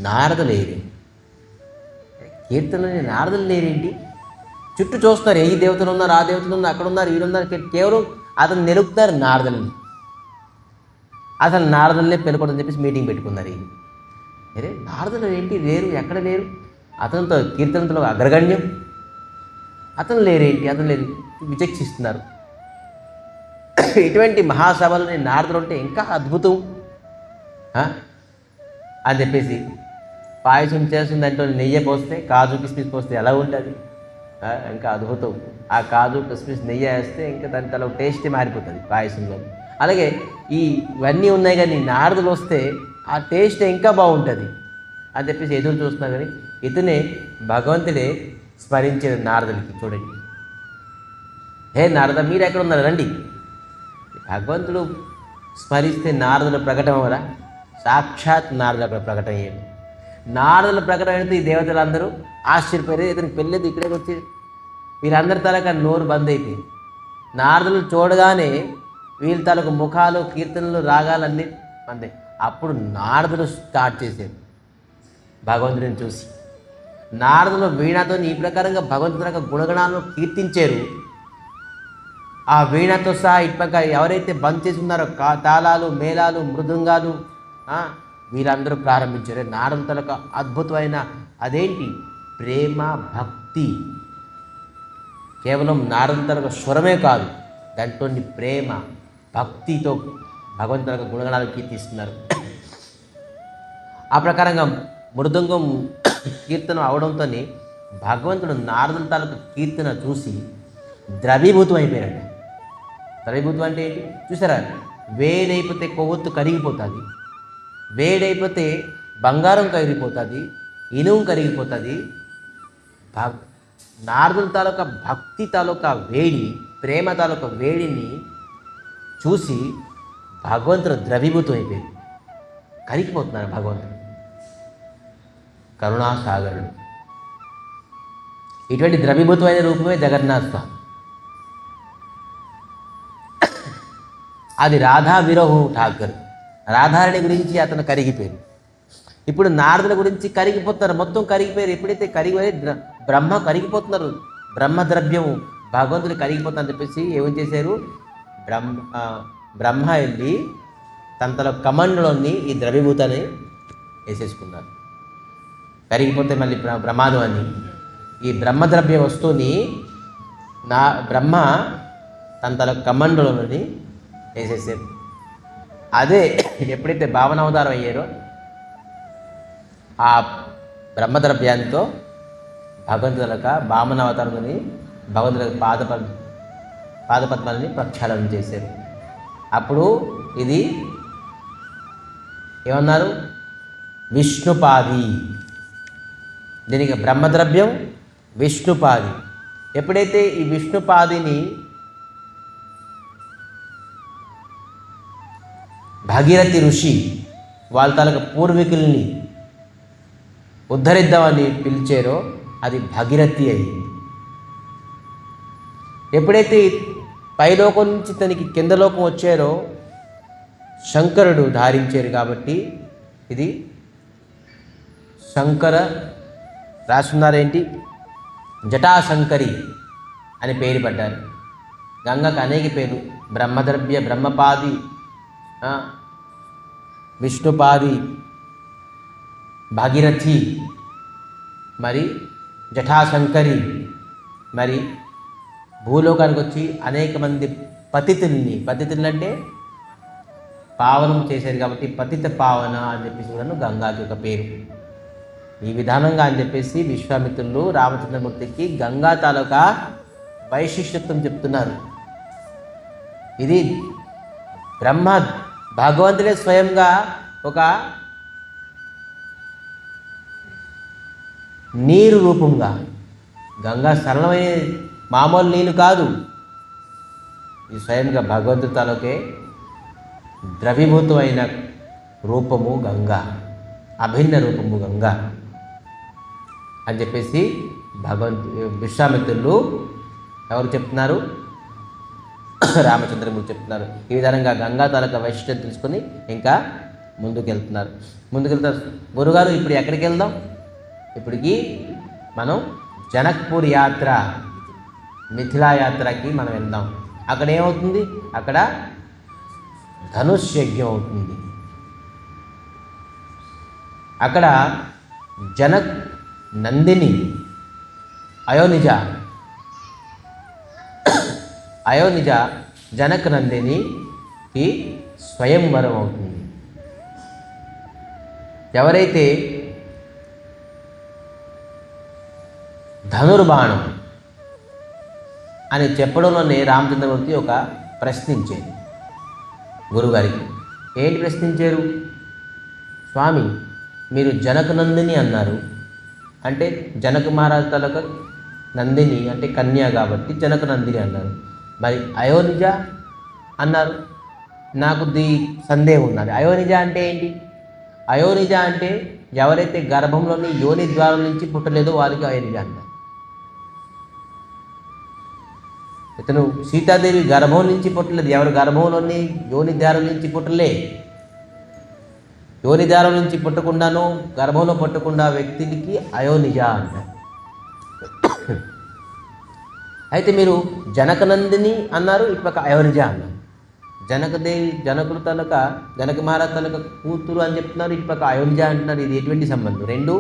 నారదులు లేరు, కీర్తనని నారదులు లేరేంటి, చుట్టూ చూస్తున్నారు. ఏ దేవతలు ఉన్నారు, ఆ దేవతలు ఉన్నారు, అక్కడ ఉన్నారు, వీళ్ళున్నారు. కేవలం అతను నిలుపుతారు నారదుల్ని. అసలు నారదులనే పిలకూడదని చెప్పేసి మీటింగ్ పెట్టుకున్నారు. ఇది అరే నారదులు ఏంటి లేరు, ఎక్కడ లేరు, అతనితో కీర్తనతో అగ్రగణ్యం, అతను లేరేంటి, అతను లేరు, విచక్షిస్తున్నారు. ఇటువంటి మహాసభలని నారదులు ఉంటే ఇంకా అద్భుతం అని చెప్పేసి పాయసం చేస్తుందంటే నెయ్యి పోస్తే, కాజు కిస్మిస్ పోస్తే ఎలా ఉంటుంది, ఇంకా అద్భుతం. ఆ కాజు కిస్మిస్ నెయ్యి వేస్తే ఇంకా దాని తల టేస్ట్ మారిపోతుంది పాయసంలో. అలాగే ఇవన్నీ ఉన్నాయి, కానీ నారదులు వస్తే ఆ టేస్ట్ ఇంకా బాగుంటుంది అని చెప్పేసి ఎదురు చూస్తున్నా. కానీ ఇతనే భగవంతుడే స్మరించిన నారదులకి. చూడండి, హే నారద మీరు ఎక్కడ ఉన్నారు రండి. భగవంతుడు స్మరిస్తే నారదుల ప్రకటన వల్ల సాక్షాత్ నారదులు అక్కడ ప్రకటన అయ్యాడు. నారదుల ప్రకటన అయితే ఈ దేవతలందరూ ఆశ్చర్యపోయారు. ఇతనికి పెళ్ళేది ఇక్కడే వచ్చి వీళ్ళందరి తలక నోరు బంద్ అయిపోయింది. నారదులు చూడగానే వీళ్ళ తలకు ముఖాలు, కీర్తనలు, రాగాలన్నీ అంతే. అప్పుడు నారదులు స్టార్ట్ చేశారు భగవంతుడిని చూసి. నారదులు వీణతో ఈ ప్రకారంగా భగవంతుని యొక్క గుణగణాలను కీర్తించారు. ఆ వీణతో సహా ఇటుపక్క ఎవరైతే బంద్ చేసి ఉన్నారో తాళాలు, మేళాలు, మృదంగాలు వీళ్ళందరూ ప్రారంభించారు. నారదుల తలకు అద్భుతమైన అదేంటి ప్రేమ, భక్తి. కేవలం నారదుల తలకు స్వరమే కాదు, దాంట్లోని ప్రేమ, భక్తితో భగవంతుని యొక్క గుణగణాలు కీర్తిస్తున్నారు. ఆ ప్రకారంగా మృదంగం కీర్తన అవడంతో భగవంతుడు నారదుల తాలూకు కీర్తన చూసి ద్రవీభూతం అయిపోయారట. ద్రవీభూతం అంటే ఏంటి చూసారా, వేడైపోతే కొవ్వొత్తు కరిగిపోతుంది, వేడైపోతే బంగారం కరిగిపోతుంది, ఇనుము కరిగిపోతుంది. నారదుల తాలూకా భక్తి తాలూకా వేడి, ప్రేమ తాలూకా వేడిని చూసి భగవంతుడు ద్రవీభూతం అయిపోయింది, కరిగిపోతున్నారు. భగవంతుడు కరుణాసాగరుడు. ఇటువంటి ద్రవీభూతమైన రూపమే జగన్నాథ స్వామి. అది రాధా విరహు ఠాకర్, రాధారాణి గురించి అతను కరిగిపోయారు. ఇప్పుడు నారదుల గురించి కరిగిపోతున్నారు, మొత్తం కరిగిపోయారు. ఎప్పుడైతే కరిగిపోయి బ్రహ్మ కరిగిపోతున్నారు, బ్రహ్మద్రవ్యం భగవంతుడు కరిగిపోతుందని చెప్పేసి ఏమని చేశారు, బ్రహ్మ వెళ్ళి తన కమండలోని ఈ ద్రవీభూతాన్ని వేసేసుకున్నారు. కరిగిపోతే మళ్ళీ ప్రమాదం అని ఈ బ్రహ్మద్రవ్య వస్తువుని బ్రహ్మ తన కమండలోని వేసేసారు. అదే ఎప్పుడైతే భావనావతారం అయ్యారో ఆ బ్రహ్మద్రవ్యాంతో భగవంతుల భావనావతారంలోని భగవంతుల పాదపద్మాలని ప్రక్షాళన చేశారు. అప్పుడు ఇది ఏమన్నారు? విష్ణుపాది. దీనికి బ్రహ్మద్రవ్యం విష్ణుపాది. ఎప్పుడైతే ఈ విష్ణుపాదిని భాగీరథి ఋషి వాళ్ళ తాలూకు పూర్వీకుల్ని ఉద్ధరిద్దామని పిలిచారో అది భాగీరథి అయింది. ఎప్పుడైతే పైలోకం నుంచి తనకి కింద లోకం వచ్చారో శంకరుడు ధారించారు కాబట్టి ఇది శంకర రాసున్నారేంటి, జటాశంకరి అని పేరు పడ్డారు. గంగకు అనేక పేరు, బ్రహ్మద్రవ్య, బ్రహ్మపాది, విష్ణుపాది, భాగీరథి, మరి జటాశంకరి. మరి భూలోకానికి వచ్చి అనేక మంది పతితుల్ని అంటే పావనం చేశారు కాబట్టి పతిత పావన అని చెప్పేసి కూడా గంగాకి ఒక పేరు. ఈ విధానంగా అని చెప్పేసి విశ్వామిత్రులు రామచంద్రమూర్తికి గంగా తాలూకా వైశిష్ట్యత్వం చెప్తున్నారు. ఇది బ్రహ్మ భగవంతుడే స్వయంగా ఒక నీరు రూపంగా, గంగా సరళమైన మామూలు నీళ్ళు కాదు, ఇది స్వయంగా భగవంతుడి తాలూకే ద్రవీభూతమైన రూపము గంగా, అభిన్న రూపము గంగా అని చెప్పేసి విశ్వామిత్రులు ఎవరు చెప్తున్నారు? రామచంద్రమూర్తి చెప్తున్నారు. ఈ విధంగా గంగా తాలూకా వైశిష్ట్యం తెలుసుకొని ఇంకా ముందుకెళ్తున్నారు. గురుగారు ఇప్పుడు ఎక్కడికి వెళ్దాం? ఇప్పటికి మనం జనక్పూర్ యాత్ర, మిథిలా యాత్రకి మనం వెళ్దాం. అక్కడ ఏమవుతుంది? అక్కడ ధనుష్ యజ్ఞం అవుతుంది. అక్కడ జనక్ నందిని అయోనిజ జనక్ నందినికి స్వయంవరం అవుతుంది. ఎవరైతే ధనుర్బాణం అని చెప్పడంలోనే రామచంద్రమూర్తి ఒక ప్రశ్నించారు గురుగారికి. ఏంటి ప్రశ్నించారు? స్వామి, మీరు జనక నందిని అన్నారు, అంటే జనక మహారాజు తాలూకా నందిని అంటే కన్య కాబట్టి జనక నందిని అన్నారు. మరి అయోనిజ అన్నారు. నాకు సందేహం ఉన్నది. అయోనిజ అంటే ఏంటి? అయోనిజ అంటే ఎవరైతే గర్భంలోని యోని ద్వారం నుంచి పుట్టలేదో వారికి అయోనిజ అంటారు. ఇతను సీతాదేవి గర్భం నుంచి పుట్టలేదు. ఎవరు గర్భంలోని యోని ద్వారం నుంచి పుట్టలే. యోని ద్వారం నుంచి పుట్టకుండాను గర్భంలో పుట్టకుండా వ్యక్తికి అయోనిజ అంటారు. అయితే మీరు జనకనందిని అన్నారు, ఇటుపక్క అయోనిజ అన్నారు. జనకుడు తనక జనక మహారాజ్ తనక కూతురు అని చెప్తున్నారు, ఇటుపక్క అయోనిజ అంటున్నారు. ఇది ఎటువంటి సంబంధం? రెండు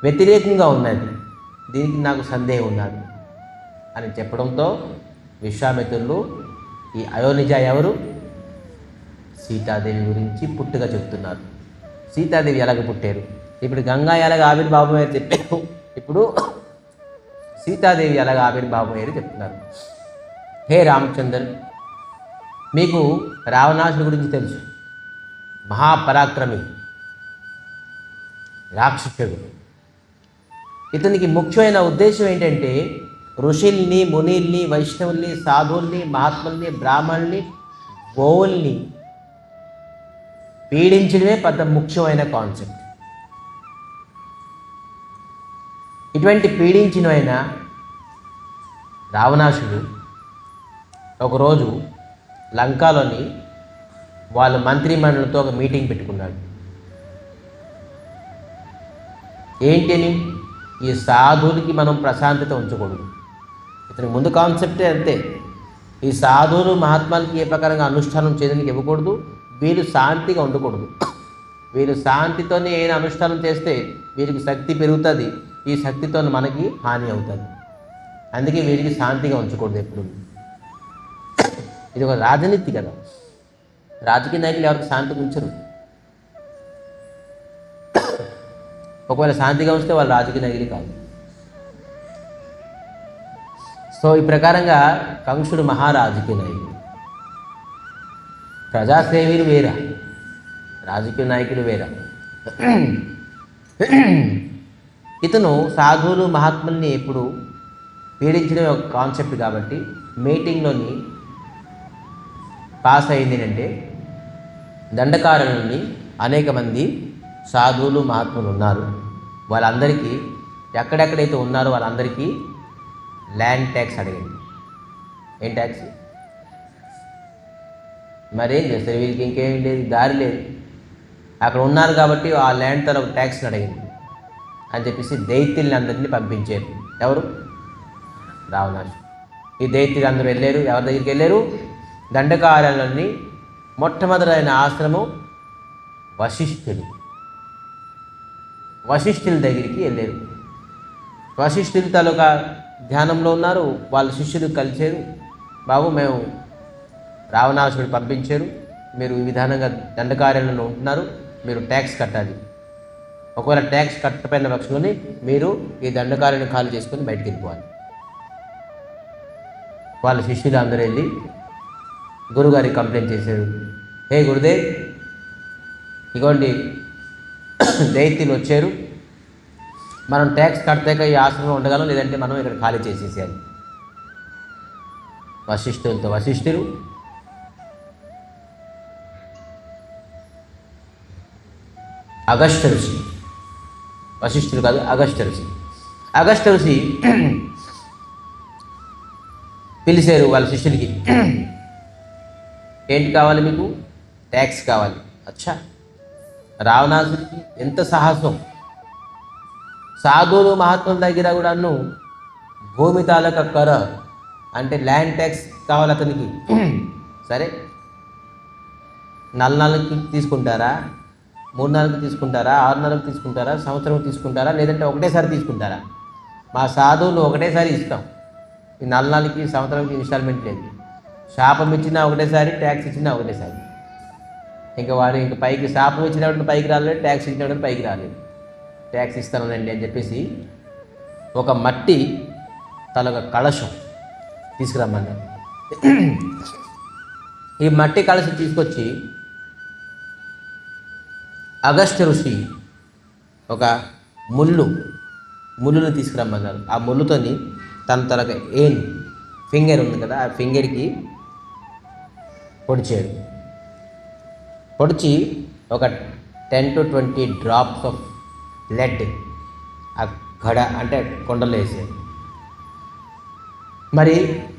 వ్యతిరేకంగా ఉన్నది. దీనికి నాకు సందేహం ఉన్నది అని చెప్పడంతో విశ్వామిత్రులు ఈ అయోనిజ ఎవరు? సీతాదేవి గురించి పుట్టుగా చెప్తున్నారు. సీతాదేవి ఎలాగ పుట్టారు? ఇప్పుడు గంగా ఎలాగ ఆవిర్భావం అయ్యారు చెప్పారు. ఇప్పుడు సీతాదేవి ఎలాగ ఆవిర్భావం అయ్యారు చెప్తున్నారు. హే రామచంద్ర, మీకు రావణాసుడి గురించి తెలుసు. మహాపరాక్రమి రాక్షసుడు. ఇతనికి ముఖ్యమైన ఉద్దేశం ఏంటంటే ఋషుల్ని, మునిల్ని, వైష్ణవుల్ని, సాధువుల్ని, మహాత్ముల్ని, బ్రాహ్మణుల్ని, గోవుల్ని పీడించడమే పెద్ద ముఖ్యమైన కాన్సెప్ట్. ఇటువంటి పీడించిన రావణాసుడు ఒకరోజు లంకాలోని వాళ్ళ మంత్రిమండలితో ఒక మీటింగ్ పెట్టుకున్నాడు. ఏంటి అని? ఈ సాధువులకి మనం ప్రశాంతత ఉంచకూడదు. ఇతనికి ముందు కాన్సెప్టే అంతే. ఈ సాధువులు మహాత్మాలకి ఏ ప్రకారంగా అనుష్ఠానం చేయడానికి ఇవ్వకూడదు, వీళ్ళు శాంతిగా ఉండకూడదు. వీళ్ళు శాంతితోనే ఏదైనా అనుష్ఠానం చేస్తే వీరికి శక్తి పెరుగుతుంది, ఈ శక్తితో మనకి హాని అవుతుంది. అందుకే వీరికి శాంతిగా ఉంచకూడదు ఎప్పుడు. ఇది ఒక రాజనీతి కదా. రాజకీయ నాయకులు ఎవరికి శాంతిగా ఉంచరు. ఒకవేళ శాంతిగా ఉంచితే వాళ్ళు రాజకీయ నాయకులు కాదు. సో ఈ ప్రకారంగా కంసుడు మహారాజకీయ నాయకుడు, ప్రజాసేవీలు వేరా. రాజకీయ నాయకులు వేరే. ఇతను సాధువులు మహాత్ముల్ని ఎప్పుడు పీడించడం ఒక కాన్సెప్ట్ కాబట్టి మీటింగ్లోని పాస్ అయింది అంటే దండకారణుల్ని అనేక మంది సాధువులు మహాత్ములు ఉన్నారు, వాళ్ళందరికీ ఎక్కడెక్కడైతే ఉన్నారో వాళ్ళందరికీ ల్యాండ్ ట్యాక్స్ అడిగింది. ఏం ట్యాక్స్? మరేం చేస్తారు వీళ్ళకి? ఇంకేం లేదు, దారి లేదు. అక్కడ ఉన్నారు కాబట్టి ఆ ల్యాండ్ తరఫు ట్యాక్స్ని అడిగింది అని చెప్పేసి దైత్యుల్ని అందరినీ పంపించారు. ఎవరు? రావణాసుడు. ఈ దైత్యులు అందరూ వెళ్ళారు. ఎవరి దగ్గరికి వెళ్ళారు? దండకారణ్యంలోని మొట్టమొదలైన ఆశ్రమం వశిష్ఠుడు. వశిష్ఠుల దగ్గరికి వెళ్ళారు. వశిష్ఠులు తాలూకా ధ్యానంలో ఉన్నారు. వాళ్ళ శిష్యులు కలిశారు. బాబు, మేము రావణాసుడు పంపించారు, మీరు ఈ విధానంగా దండకారణ్యంలో ఉంటున్నారు, మీరు ట్యాక్స్ కట్టాలి. ఒకవేళ ట్యాక్స్ కట్టపోయిన పక్షంలోనే మీరు ఈ దండకారణ్యం ఖాళీ చేసుకొని బయటికి వెళ్ళిపోవాలి. వాళ్ళ శిష్యులు అందరూ వెళ్ళి గురుగారికి కంప్లైంట్ చేశారు. హే గురుదేవ్, ఇగోండి దైత్యులు వచ్చారు, మనం ట్యాక్స్ కడతాక ఈ ఆశ్రమంలో ఉండగలం, లేదంటే మనం ఇక్కడ ఖాళీ చేసేసేయాలి. వశిష్ఠులు అగస్త్య ఋషి, వశిష్ఠులు కాదు అగస్త్య ఋషి పిలిచారు వాళ్ళ శిష్యులకి. ఏంటి కావాలి మీకు? ట్యాక్స్ కావాలి. అచ్చా, రావణాసుడికి ఎంత సాహసం! సాధువులు మహాత్ముల దగ్గర కూడాను భూమి తాలూకా కర అంటే ల్యాండ్ ట్యాక్స్ కావాలి అతనికి. సరే, 4 నెలలకి తీసుకుంటారా, 3 నెలలకు తీసుకుంటారా, 6 నెలలకు తీసుకుంటారా, సంవత్సరం తీసుకుంటారా, లేదంటే ఒకటేసారి తీసుకుంటారా? మా సాధువులు ఒకటేసారి ఇస్తాం, ఈ 4 నెలలకి సంవత్సరానికి ఇన్స్టాల్మెంట్ లేదు. శాపం ఇచ్చినా ఒకటేసారి, ట్యాక్స్ ఇచ్చినా ఒకటేసారి. ఇంకా వాడు ఇంక పైకి శాపం ఇచ్చినప్పుడు పైకి రాలేదు, ట్యాక్స్ ఇచ్చినప్పుడు పైకి రాలేదు. ట్యాక్స్ ఇస్తానండి అని చెప్పేసి ఒక మట్టి తలొక కలశం తీసుకురమ్మన్నారు. ఈ మట్టి కలశం తీసుకొచ్చి అగస్త్య ఋషి ఒక ముళ్ళును తీసుకురమ్మన్నారు. ఆ ముళ్ళుతోని తనకు ఫింగర్ ఉంది కదా, ఆ ఫింగర్కి పొడిచి ఒక 10 to 20 డ్రాప్స్ ఆఫ్ బ్లడ్ ఆ అంటే కొండలో వేసారు. మరి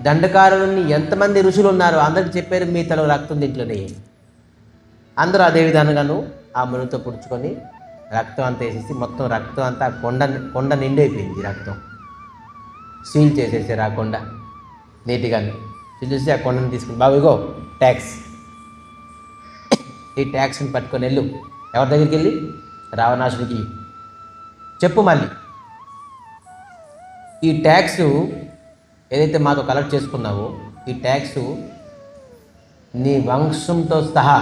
దండకారుని ఎంతమంది ఋషులు ఉన్నారో అందరికి చెప్పారు, మీ తల రక్తం దీంట్లోనే. అందరూ అదే విధానంగాను ఆ ముళ్ళతో పుడుచుకొని రక్తం అంతా వేసేసి మొత్తం రక్తం అంతా కొండ నిండైపోయింది. రక్తం సీల్ చేసేసారు ఆ కొండ నీట్గానే. చూసి ఆ కొండను తీసుకుని, బాబు ఇగో ట్యాక్స్, ఈ ట్యాక్స్ని పట్టుకొని వెళ్ళు. ఎవరి దగ్గరికి వెళ్ళి? రావణాసుడికి చెప్పు. మళ్ళీ ఈ ట్యాక్స్ ఏదైతే మాతో కలెక్ట్ చేసుకున్నావో ఈ ట్యాక్స్ నీ వంశంతో సహా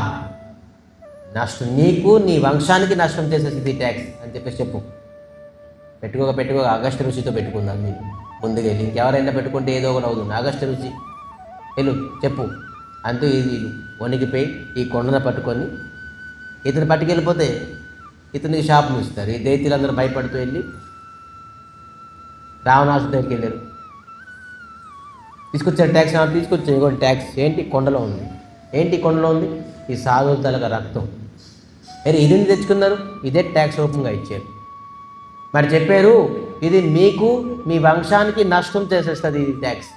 నష్టం, నీకు నీ వంశానికి నష్టం చేసేసింది ఈ ట్యాక్స్ అని చెప్పేసి చెప్పు. పెట్టుకోక అగస్త్య ఋషితో పెట్టుకుందాం మీరు ముందుకు వెళ్ళి. ఇంకెవరైనా పెట్టుకుంటే ఏదో ఒకటి అవుతుంది. అగస్త్య ఋషి వెళ్ళు చెప్పు అంటూ ఇది వణికిపోయి ఈ కొండను పట్టుకొని ఇతను పట్టుకెళ్ళిపోతే ఇతనికి శాపం ఇస్తారు. ఈ దైత్యులందరూ భయపడుతూ వెళ్ళి రావణాసుడి దగ్గరికి వెళ్ళారు. తీసుకొచ్చారు ట్యాక్స్, తీసుకొచ్చారు. ఇగోండి ట్యాక్స్. ఏంటి? కొండలో ఉంది. ఏంటి కొండలో ఉంది? ఈ సాధువుల తలక రక్తం. అరే ఇది తెచ్చుకున్నారు, ఇదే ట్యాక్స్ రూపంగా ఇచ్చారు. మరి చెప్పారు, ఇది మీకు మీ వంశానికి నష్టం చేసేస్తుంది ఇది ట్యాక్స్.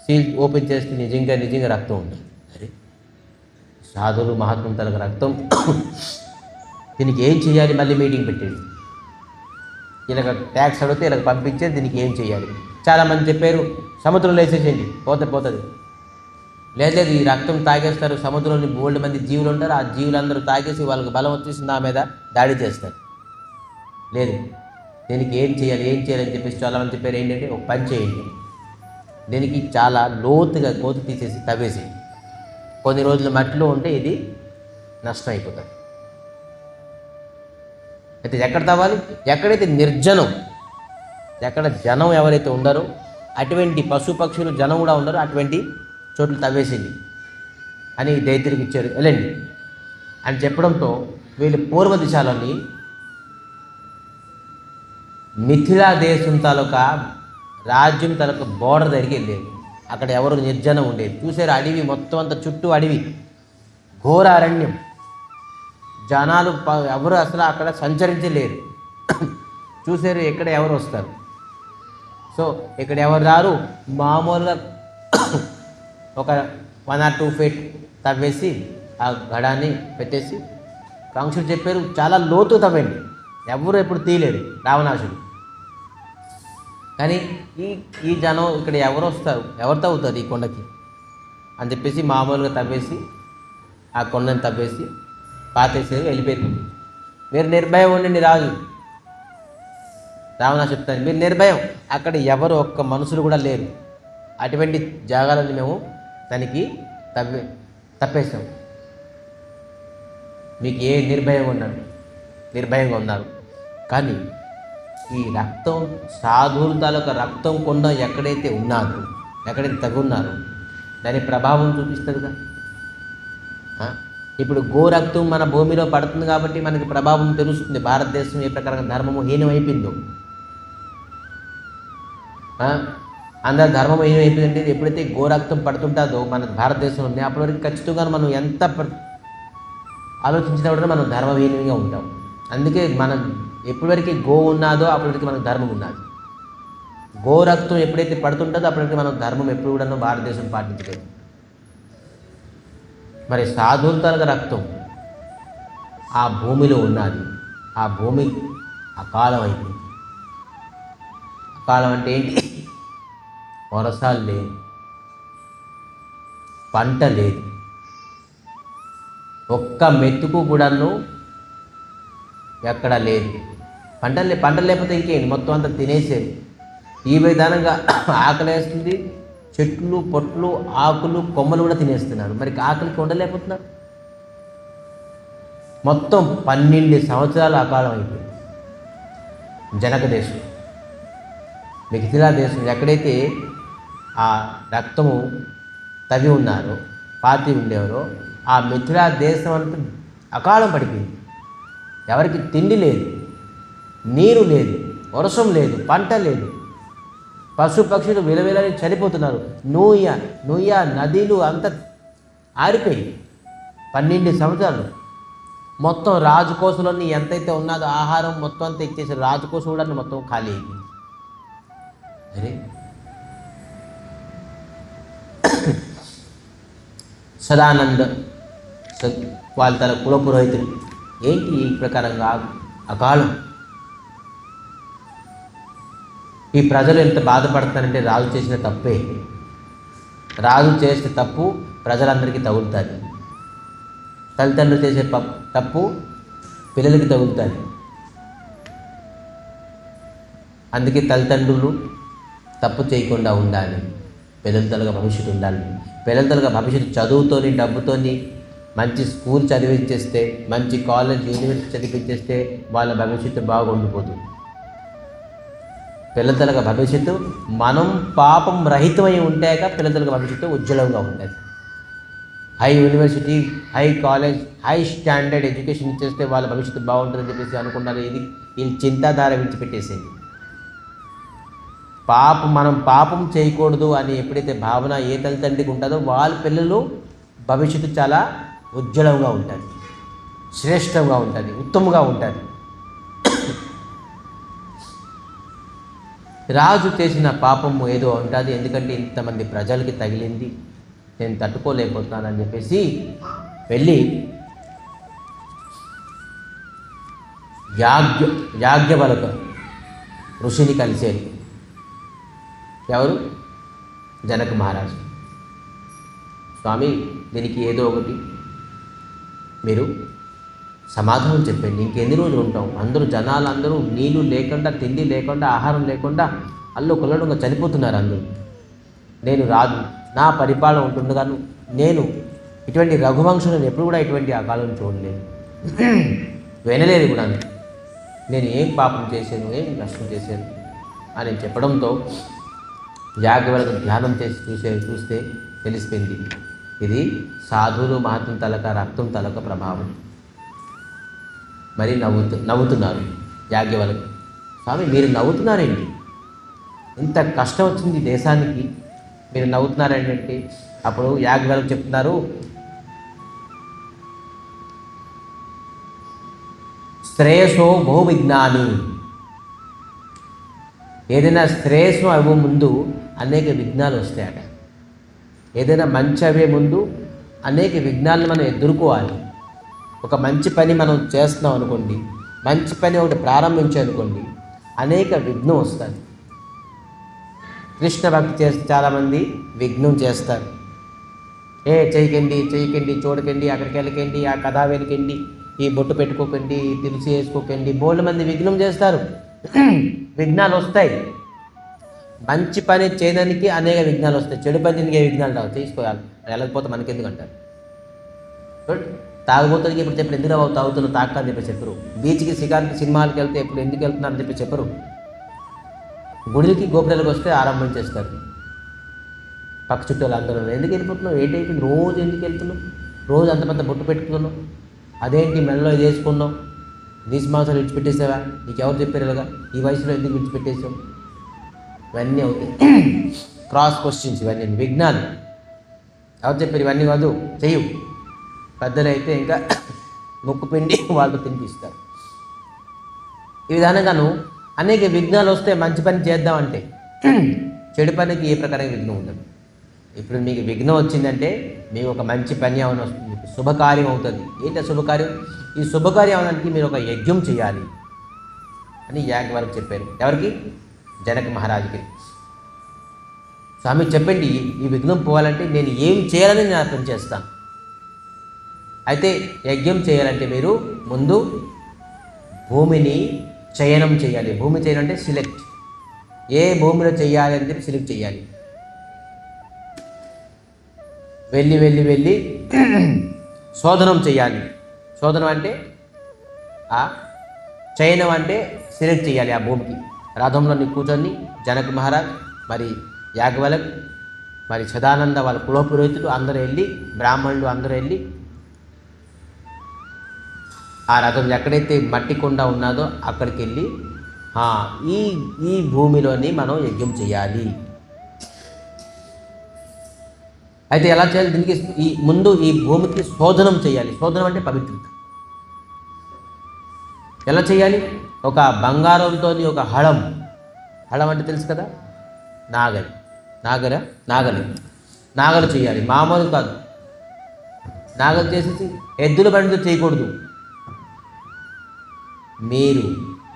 సీల్ ఓపెన్ చేస్తే నిజంగా రక్తం ఉంది. అరే సాధువులు మహాత్ముల తలక రక్తం, దీనికి ఏం చేయాలి? మళ్ళీ మీటింగ్ పెట్టేది. ఇలాగ ట్యాక్స్ అడిగితే ఇలాగ పంపించేది, దీనికి ఏం చేయాలి? చాలామంది చెప్పారు, సముద్రంలో వేసేసేయండి పోతుంది. లేదు ఈ రక్తం తాగేస్తారు, సముద్రంలో బోల్డ్ మంది జీవులు ఉంటారు, ఆ జీవులందరూ తాగేసి వాళ్ళకి బలం వచ్చేసి నా మీద దాడి చేస్తారు. లేదు దీనికి ఏం చేయాలి అని చెప్పేసి చాలామంది చెప్పారు. ఏంటంటే ఒక పని చేయండి, దీనికి చాలా లోతుగా కోతి తీసేసి తవ్వేసి కొన్ని రోజుల మట్టిలో ఉంటే ఇది నష్టం అయిపోతుంది. అయితే ఎక్కడ తవ్వాలి? ఎక్కడైతే నిర్జనం, ఎక్కడ జనం ఎవరైతే ఉండరో, అటువంటి పశు పక్షులు జనం కూడా ఉండరు, అటువంటి చోట్లు తవ్వేసింది అని దైత్యుడికి ఇచ్చారు. వెళ్ళండి అని చెప్పడంతో వీళ్ళు పూర్వ దిశలోని మిథిలా దేశం తాలూకా రాజ్యం తాలూకా బోర్డర్ దగ్గరికి వెళ్ళేది. అక్కడ ఎవరు నిర్జనం ఉండేది. చూసారు అడవి మొత్తం అంతా, చుట్టూ అడవి, ఘోర అరణ్యం, జనాలు ఎవరు అసలు అక్కడ సంచరించలేరు. చూసారు ఎక్కడ ఎవరు వస్తారు. సో ఇక్కడ ఎవరు రారు. మామూలుగా ఒక 1 or 2 feet తవ్వేసి ఆ గడాన్ని పెట్టేసి కాంక్షుడు చెప్పారు చాలా లోతు తవ్వండి, ఎవరు ఎప్పుడు తీయలేరు రావణాసుడు. కానీ ఈ జనం ఇక్కడ ఎవరు వస్తారు, ఎవరు తవ్వుతారు ఈ కొండకి అని చెప్పేసి మామూలుగా తవ్వేసి ఆ కొండని తవ్వేసి పాతేసి వెళ్ళిపోయింది. మీరు నిర్భయం ఉండండి రాజు, రావణాసుడు చెప్తాను మీరు నిర్భయం, అక్కడ ఎవరు ఒక్క మనుషులు కూడా లేరు. అటువంటి జాగాలను మేము దానికి తప్పేసాం. మీకు ఏ నిర్భయంగా ఉన్నారు. కానీ ఈ రక్తం సాధువుల తాలూకా రక్తం కొండ ఎక్కడైతే ఉన్నారో, ఎక్కడైతే తగున్నారో దాని ప్రభావం చూపిస్తుందిగా. ఇప్పుడు గోరక్తం మన భూమిలో పడుతుంది కాబట్టి మనకి ప్రభావం తెలుస్తుంది. భారతదేశం ఏ ప్రకారంగా ధర్మము హీనమైపోయిందో, అందరు ధర్మం ఏమైపోయిందంటే ఎప్పుడైతే గోరక్తం పడుతుంటుందో మన భారతదేశంలో అప్పటి వరకు ఖచ్చితంగా మనం ఎంత ఆలోచించినా కూడా మనం ధర్మహీనంగా ఉంటాం. అందుకే మనం ఎప్పటివరకు గో ఉన్నాదో అప్పటివరకు మనకు ధర్మం ఉన్నది. గోరక్తం ఎప్పుడైతే పడుతుంటుందో అప్పటివరకు మనం ధర్మం ఎప్పుడు కూడా భారతదేశం పాటించలేదు. మరి సాధువుల తరగ రక్తం ఆ భూమిలో ఉన్నది. ఆ భూమి అకాలం అయిపోయింది. అకాలం అంటే ఏంటి? వర్షాలు లేదు, పంట లేదు, ఒక్క మెతుకు కూడాను ఎక్కడ లేదు. పంటలు లేకపోతే ఇంకేంటి, మొత్తం అంతా తినేసేది. ఈ విధానంగా ఆకలేస్తుంది, చెట్లు పొట్లు ఆకులు కొమ్మలు కూడా తినేస్తున్నారు. మరి ఆకలికి ఉండలేకపోతున్నారు. మొత్తం 12 సంవత్సరాలు అకాలం అయిపోయింది. జనక దేశం, మిథిలా దేశం ఎక్కడైతే ఆ రక్తము తవి ఉన్నారో, పాతి ఉండేవారో ఆ మిథిలా దేశం అంతా అకాలం పడిపోయింది. ఎవరికి తిండి లేదు, నీరు లేదు, వర్షం లేదు, పంట లేదు. పశు పక్షులు విలవిలని చనిపోతున్నారు. నూయ నదులు అంతా ఆరిపోయి 12 సంవత్సరాలు మొత్తం రాజకోశంలోని ఎంతైతే ఉన్నదో ఆహారం మొత్తం అంతా ఇచ్చేసారు. రాజకోశం కూడా మొత్తం ఖాళీ అయిపోయింది. అరే సదానంద వాళ్ళ తన కుల పురోహితులు ఏంటి ఈ ప్రకారంగా అకాలం. ఈ ప్రజలు ఎంత బాధపడతారంటే రాజు చేసిన తప్పే. రాజు చేసే తప్పు ప్రజలందరికీ తగులుతుంది. తల్లిదండ్రులు చేసే తప్పు పిల్లలకి తగులుతుంది. అందుకే తల్లిదండ్రులు తప్పు చేయకుండా ఉండాలి. పిల్లల తలుగా భవిష్యత్తు ఉండాలి. పిల్లల తలుగా భవిష్యత్తు చదువుతోని డబ్బుతోని మంచి స్కూల్ చదివించేస్తే, మంచి కాలేజ్ యూనివర్సిటీ చదివించేస్తే వాళ్ళ భవిష్యత్తు బాగుండిపోతుంది. పిల్లల తలుగా భవిష్యత్తు మనం పాపం రహితమై ఉంటేక పిల్లల తలుగా భవిష్యత్తు ఉజ్వలంగా ఉంటుంది. High university, high college, high standard education ఇచ్చేస్తే వాళ్ళ భవిష్యత్తు బాగుంటుందని చెప్పేసి అనుకున్నారు. ఇది వీళ్ళు చింతాధార విడిచిపెట్టేసేది. మనం పాపం చేయకూడదు అని ఎప్పుడైతే భావన ఏ తల్లిదండ్రికి ఉంటుందో వాళ్ళ పిల్లలు భవిష్యత్తు చాలా ఉజ్వలంగా ఉంటుంది, శ్రేష్టంగా ఉంటుంది, ఉత్తమంగా ఉంటుంది. రాజు చేసిన పాపము ఏదో ఉంటుంది, ఎందుకంటే ఇంతమంది ప్రజలకి తగిలింది, నేను తట్టుకోలేకపోతున్నానని చెప్పేసి వెళ్ళి యాజ్ఞవల్క ఋషిని కలిసేది. ఎవరు? జనక మహారాజు. స్వామి, దీనికి ఏదో ఒకటి మీరు సమాధానం చెప్పండి. ఇంకెన్ని రోజులు ఉంటాం? జనాలందరూ నీళ్ళు లేకుండా, తిండి లేకుండా, ఆహారం లేకుండా అల్లుకొల్లడుగా చనిపోతున్నారు అందరూ. నేను రాజు, నా పరిపాలన ఉంటుండగాను నేను ఇటువంటి రఘువంశులను ఎప్పుడు కూడా ఇటువంటి అకాలం చూడలేదు, వినలేదు కూడా. నేను ఏం పాపం చేశాను, ఏం నష్టం చేశాను అని చెప్పడంతో యాజ్ఞవల్క్య ధ్యానం చేసి చూస్తే తెలిసిపోయింది ఇది సాధువులు మహాత్మ తలక రక్తం తలక ప్రభావం. మరి నవ్వుతున్నారు యాజ్ఞవల్క్య. స్వామి మీరు నవ్వుతున్నారేంటి, ఇంత కష్టం వచ్చింది దేశానికి, మీరు నవ్వుతున్నారేంటంటే అప్పుడు యాజ్ఞవల్క్య చెప్తున్నారు, శ్రేయసో బహు విజ్ఞాని. ఏదైనా శ్రేయస్సు అవ్వే ముందు అనేక విఘ్నాలు వస్తాయట. ఏదైనా మంచి అవే ముందు అనేక విఘ్నాలను మనం ఎదుర్కోవాలి. ఒక మంచి పని మనం చేస్తున్నాం అనుకోండి, మంచి పని ఒకటి ప్రారంభించానుకోండి, అనేక విఘ్నం వస్తుంది. కృష్ణ భక్తి చేస్తే చాలామంది విఘ్నం చేస్తారు. చేయకండి చూడకండి, అక్కడికి వెళ్ళకండి, ఆ కథ వెనకండి, ఈ బొట్టు పెట్టుకోకండి, తులసి వేసుకోకండి, బోల్డ్ మంది విఘ్నం చేస్తారు. విఘ్నాలు వస్తాయి. మంచి పని చేయడానికి అనేక విఘ్నాలు వస్తాయి, చెడు పని తిరిగే విఘ్నాలు రావు. తీసుకోవాలి, వెళ్ళకపోతే మనకెందుకు అంటారు. తాగుబోతులకి ఇప్పుడు ఎందుకు రావు తాగుతున్నారు తాక అని చెప్పి చెప్పరు. బీచ్కి షికార్కి సినిమాలకు వెళ్తే ఎప్పుడు ఎందుకు వెళ్తున్నారని చెప్పి చెప్పరు. గుడికి గోపురాలకు వస్తే ఆరంభం చేస్తారు. పక్క చుట్టాలు అందరూ ఎందుకు వెళ్ళిపోతున్నావు, ఏంటి రోజు ఎందుకు వెళ్తున్నావు, రోజు అంత పెద్ద బొట్టు పెట్టుకున్నావు, అదేంటి మెడలో ఇది వేసుకున్నావు, నీసి మాంసాలు విడిచిపెట్టేసావా, నీకు ఎవరు చెప్పారు ఇలాగా, ఈ వయసులో ఎందుకు విడిచిపెట్టేసావు, ఇవన్నీ అవుతాయి. క్రాస్ క్వశ్చన్స్, ఇవన్నీ విఘ్నాలు. ఎవరు చెప్పారు ఇవన్నీ కాదు, చెయ్యు. పెద్దలు అయితే ఇంకా ముక్కు పిండి వాళ్ళతో తినిపిస్తారు. ఈ విధానంగాను అనేక విఘ్నాలు వస్తే మంచి పని చేద్దామంటే చెడు పనికి ఏ ప్రకారంగా విఘ్నం ఉండదు. ఇప్పుడు మీకు విఘ్నం వచ్చిందంటే మీకు ఒక మంచి పని అవన్నీ వస్తుంది, శుభకార్యం అవుతుంది. ఏంటి శుభకార్యం? ఈ శుభకార్యం అవడానికి మీరు ఒక యజ్ఞం చేయాలి అని యాజ్ఞవల్క్య చెప్పారు. ఎవరికి? జనక మహారాజుకి. స్వామి చెప్పండి, ఈ విఘ్నం పోవాలంటే నేను ఏం చేయాలని నేను అర్థం చేస్తాను. అయితే యజ్ఞం చేయాలంటే మీరు ముందు భూమిని చయనం చేయాలి. భూమి చయనం అంటే సిలెక్ట్, ఏ భూమిలో చేయాలి అని చెప్పి సిలెక్ట్ చేయాలి. వెళ్ళి శోధనం చేయాలి. శోధనం అంటే చయనం అంటే సెలెక్ట్ చేయాలి. ఆ భూమికి రథంలో కూర్చొని జనక మహారాజ్, మరి యాజ్ఞవల్క్య, మరి సదానంద వాళ్ళ కులపురోహితులు అందరూ వెళ్ళి, బ్రాహ్మణులు అందరూ వెళ్ళి ఆ రథం ఎక్కడైతే మట్టి కొండ ఉన్నదో అక్కడికి వెళ్ళి ఈ భూమిలోని మనం యజ్ఞం చేయాలి. అయితే ఎలా చేయాలి? దీనికి ముందు ఈ భూమికి శోధనం చేయాలి. శోధనం అంటే పవిత్రత. ఎలా చేయాలి? ఒక బంగారంతో ఒక హళం అంటే తెలుసు కదా, నాగలి చేయాలి. మామూలు కాదు, నాగలి చేసేసి ఎద్దుల బండితో చేయకూడదు. మీరు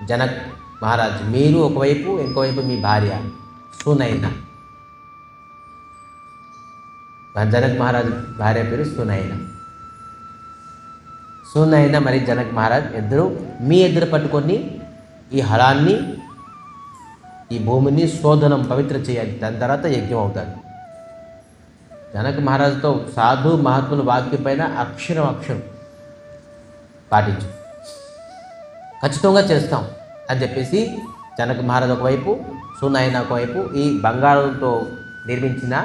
జనక్ మహారాజ్, మీరు ఒకవైపు, ఇంకోవైపు మీ భార్య సునైన. జనక్ మహారాజ్ భార్య పేరు సునైన. మరి జనక్ మహారాజ్ మీ ఇద్దరు పట్టుకొని ఈ హళాన్ని, ఈ భూమిని శోధనం పవిత్ర చేయాలి. దాని తర్వాత యజ్ఞం అవుతారు. జనక్ మహారాజుతో సాధు మహాత్ముల వాక్యం పైన అక్షరం పాటించు, ఖచ్చితంగా చేస్తాం అని చెప్పేసి జనక మహారాజు ఒకవైపు, సునైన ఒకవైపు ఈ బంగారంతో నిర్మించిన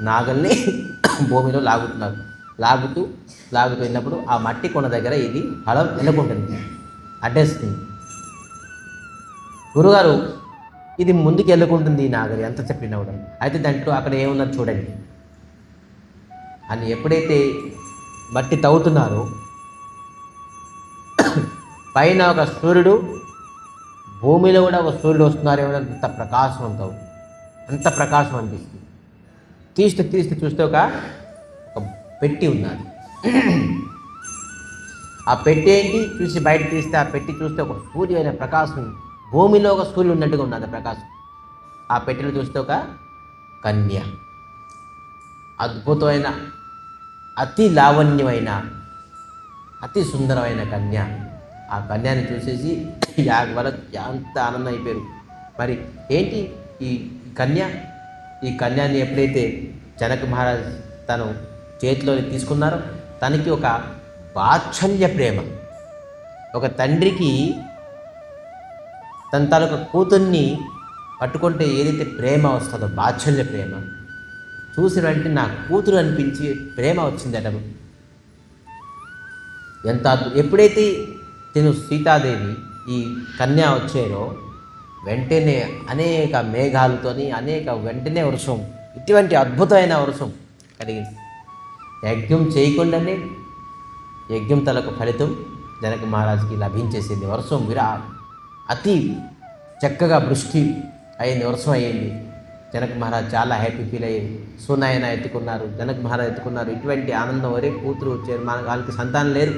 నాగల్ని భూమిలో లాగుతూ వెళ్ళినప్పుడు ఆ మట్టి కొండ దగ్గర ఇది హళం వెళ్ళకుంటుంది, అడ్డేస్తుంది. గురుగారు ఇది ముందుకు వెళ్ళకుంటుంది ఈ నాగలి ఎంత చెప్పినా కూడా. అయితే దాంట్లో అక్కడ ఏమున్నది చూడండి అని ఎప్పుడైతే మట్టి తవ్వుతున్నారో పైన ఒక సూర్యుడు, భూమిలో కూడా ఒక సూర్యుడు వస్తున్నారేమో అంత ప్రకాశవంతం, అంత ప్రకాశం అనిపిస్తుంది. తీస్తే చూస్తే ఒక పెట్టి ఉన్నది. ఆ పెట్టి ఏంటి చూసి బయట తీస్తే, ఆ పెట్టి చూస్తే ఒక సూర్యుడైన ప్రకాశం, భూమిలో ఒక సూర్యుడు ఉన్నట్టుగా ఉన్నది ప్రకాశం. ఆ పెట్టిలో చూస్తే ఒక కన్య, అద్భుతమైన, అతి లావణ్యమైన, అతి సుందరమైన కన్య. ఆ కన్యాన్ని చూసేసి యాజ్ఞవల్క్య ఎంత ఆనందం అయిపోయారు. మరి ఏంటి ఈ కన్యాన్ని ఎప్పుడైతే జనక మహారాజ్ తను చేతిలో తీసుకున్నారో తనకి ఒక వాత్సల్య ప్రేమ, ఒక తండ్రికి తన తాలూకా కూతుర్ని పట్టుకుంటే ఏదైతే ప్రేమ వస్తుందో వాత్సల్య ప్రేమ, చూసిన వెంటనే నా కూతురు అనిపించి ప్రేమ వచ్చిందట. ఎంత ఎప్పుడైతే తిను సీతాదేవి ఈ కన్యా వచ్చేలో వెంటనే అనేక మేఘాలతోని వెంటనే వర్షం, ఇటువంటి అద్భుతమైన వర్షం కలిగింది. యజ్ఞం చేయకుండానే యజ్ఞం తలకు ఫలితం జనక మహారాజుకి లభించేసింది. వర్షం అతి చక్కగా వృష్టి అయింది, వర్షం అయ్యింది. జనక మహారాజ్ చాలా హ్యాపీ ఫీల్ అయ్యింది. సునాయన ఎత్తుకున్నారు, జనక మహారాజ్ ఎత్తుకున్నారు. ఇటువంటి ఆనందం వరే కూతురు వచ్చారు. వాళ్ళకి సంతానం లేరు,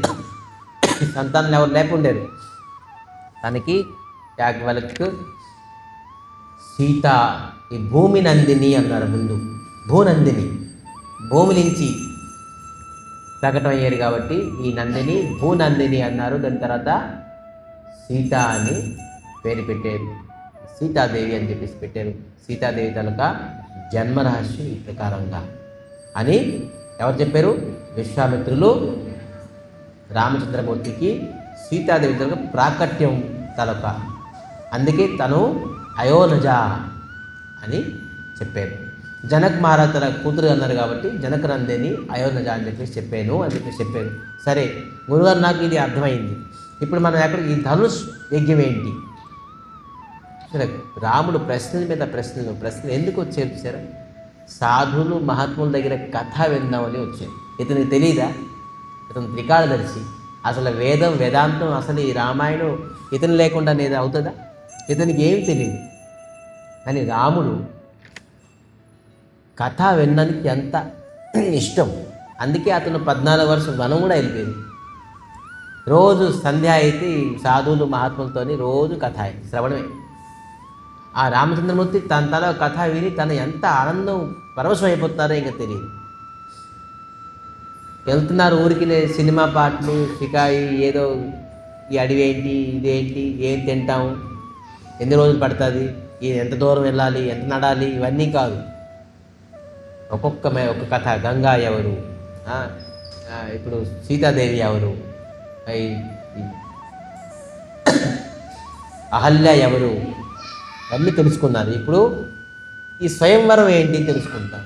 సంతానం ఎవరు లేకుండారు. తనకి యాజ్ఞవల్క్యు సీత ఈ భూమి నందిని అన్నారు. ముందు భూనందిని, భూమి నుంచి ప్రకటమయ్యారు కాబట్టి ఈ నందిని భూనందిని అన్నారు. దాని తర్వాత సీత అని పేరు పెట్టారు, సీతాదేవి అని చెప్పేసి పెట్టారు. సీతాదేవి తలక జన్మరహస్యం ఈ ప్రకారంగా అని ఎవరు చెప్పారు? విశ్వామిత్రులు రామచంద్రమూర్తికి సీతాదేవి తలక ప్రాకట్యం తలక, అందుకే తను అయోనజ అని చెప్పారు. జనక్ మహారాజ్ తన కూతురు అన్నారు కాబట్టి జనకనందిని అయోనజ అని చెప్పేసి చెప్పారు. సరే గురుగారు, నాకు ఇది అర్థమైంది. ఇప్పుడు మనం ఎక్కడ ఈ ధనుష్ యజ్ఞం ఏంటి? సరే, రాముడు ప్రశ్నల మీద ప్రశ్నలు ఎందుకు వచ్చారు చూసారా? సాధువులు మహాత్ముల దగ్గర కథ విందామని వచ్చారు. ఇతనికి తెలియదా? ఇతను త్రికాలదర్శి. అసలు వేదాంతం అసలు ఈ రామాయణం ఇతను లేకుండా అనేది అవుతుందా? ఇతనికి ఏమి తెలియదు. కానీ రాముడు కథ వినడానికి ఎంత ఇష్టం, అందుకే అతను 14 వర్షం వనం కూడా వెళ్ళిపోయింది. రోజు సంధ్య అయితే సాధువులు మహాత్ములతోని రోజు కథ శ్రవణమే. ఆ రామచంద్రమూర్తి తన కథ విని తను ఎంత ఆనందం పరవశం అయిపోతున్నారో ఇంకా తెలియదు. వెళ్తున్నారు ఊరికి, సినిమా పాటలు, షికాయి, ఏదో ఈ అడవి ఏంటి, ఇదేంటి, ఏం తింటాము, ఎన్ని రోజులు పడుతుంది, ఎంత దూరం వెళ్ళాలి, ఎంత నడాలి, ఇవన్నీ కాదు. ఒక్క కథ. గంగా ఎవరు, ఇప్పుడు సీతాదేవి ఎవరు, అహల్య ఎవరు, అన్నీ తెలుసుకున్నారు. ఇప్పుడు ఈ స్వయంవరం ఏంటి తెలుసుకుంటాం.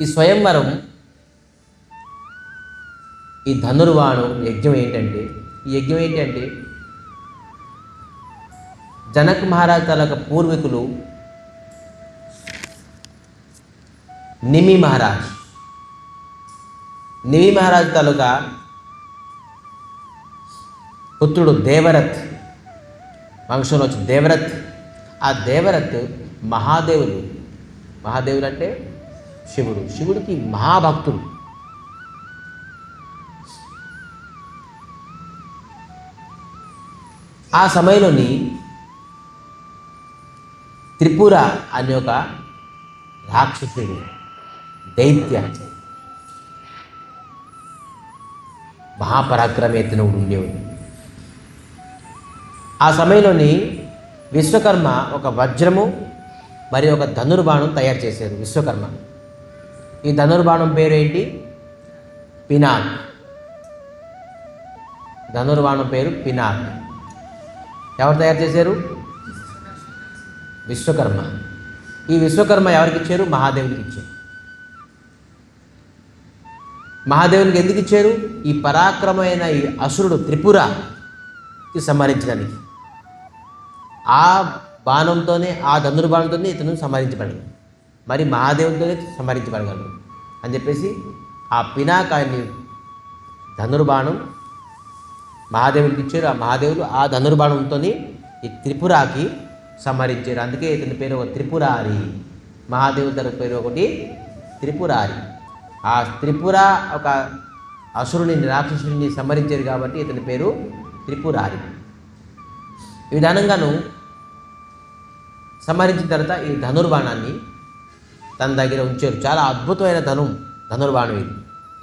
ఈ స్వయంవరం, ఈ ధనుర్వాణం యజ్ఞం ఏంటంటే, ఈ యజ్ఞం ఏంటంటే జనక్ మహారాజ్ తలక పూర్వీకులు నిమి మహారాజ్ తాలూకా పుత్రుడు దేవరథ్ వంశంలో వచ్చి దేవరథ్. ఆ దేవరథ్ మహాదేవులు అంటే శివుడికి మహాభక్తుడు. ఆ సమయంలోని త్రిపుర అనే ఒక రాక్షసుడు, దైత్య మహాపరాక్రమేతనుడు ఉండేవాడు. ఆ సమయంలోని విశ్వకర్మ ఒక వజ్రము మరియు ఒక ధనుర్బాణం తయారు చేశారు. విశ్వకర్మ ఈ ధనుర్బాణం పేరు ఏంటి? పినాక్. ధనుర్బాణం పేరు పినాక్. ఎవరు తయారు చేశారు? విశ్వకర్మ. ఈ విశ్వకర్మ ఎవరికి ఇచ్చారు? మహాదేవునికి ఇచ్చారు. మహాదేవునికి ఎందుకు ఇచ్చారు? ఈ పరాక్రమైన ఈ అసురుడు త్రిపురకి సంహరించడానికి. ఆ బాణంతోనే, ఆ ధనుర్బాణంతోనే ఇతను సంహరించబడగలడు, మరి మహాదేవునితోనే సంహరించబడగలడు అని చెప్పేసి ఆ పినాకాన్ని ధనుర్బాణం మహాదేవునికి ఇచ్చారు. ఆ మహాదేవుడు ఆ ధనుర్బాణంతో ఈ త్రిపురాకి సంహరించారు. అందుకే ఇతని పేరు ఒక త్రిపురారి. మహాదేవుని తన పేరు ఒకటి త్రిపురారి. ఆ త్రిపుర ఒక అసురుని, రాక్షసుని సంహరించారు కాబట్టి ఇతని పేరు త్రిపురారి. ఈ విధానంగాను సంహరించిన తర్వాత ఈ ధనుర్బాణాన్ని తన దగ్గర ఉంచారు. చాలా అద్భుతమైన ధనుర్బాణం ఇది.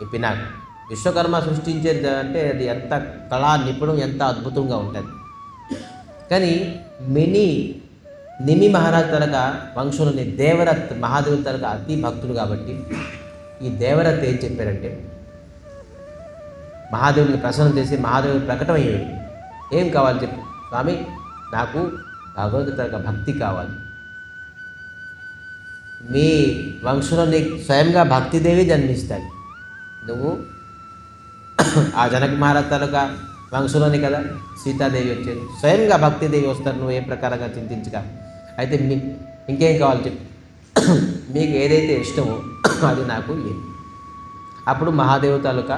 ఈ పినాక్ విశ్వకర్మ సృష్టించేది అంటే అది ఎంత కళా నిపుణం, ఎంత అద్భుతంగా ఉంటుంది. కానీ నిమి మహారాజ్ తరక వంశంలోని దేవరథ్ మహాదేవుని తరక అతి భక్తుడు కాబట్టి ఈ దేవరథ్ ఏం చెప్పారంటే, మహాదేవుని ప్రసన్నం చేసి మహాదేవుని ప్రకటమయ్యాడు. ఏం కావాలి చెప్పి, స్వామి నాకు భగవంతుడి తరక భక్తి కావాలి. మీ వంశంలో నీకు స్వయంగా భక్తిదేవి జన్మిస్తాడు. నువ్వు ఆ జనక మహారాజ్ తరక వంశంలోనే కదా సీతాదేవి వచ్చేది. స్వయంగా భక్తిదేవి వస్తారు, నువ్వు ఏ ప్రకారంగా చింతించగా. అయితే ఇంకేం కావాలి చెప్పు, మీకు ఏదైతే ఇష్టమో అది నాకు ఇయ్యండి. అప్పుడు మహాదేవ తాలూకా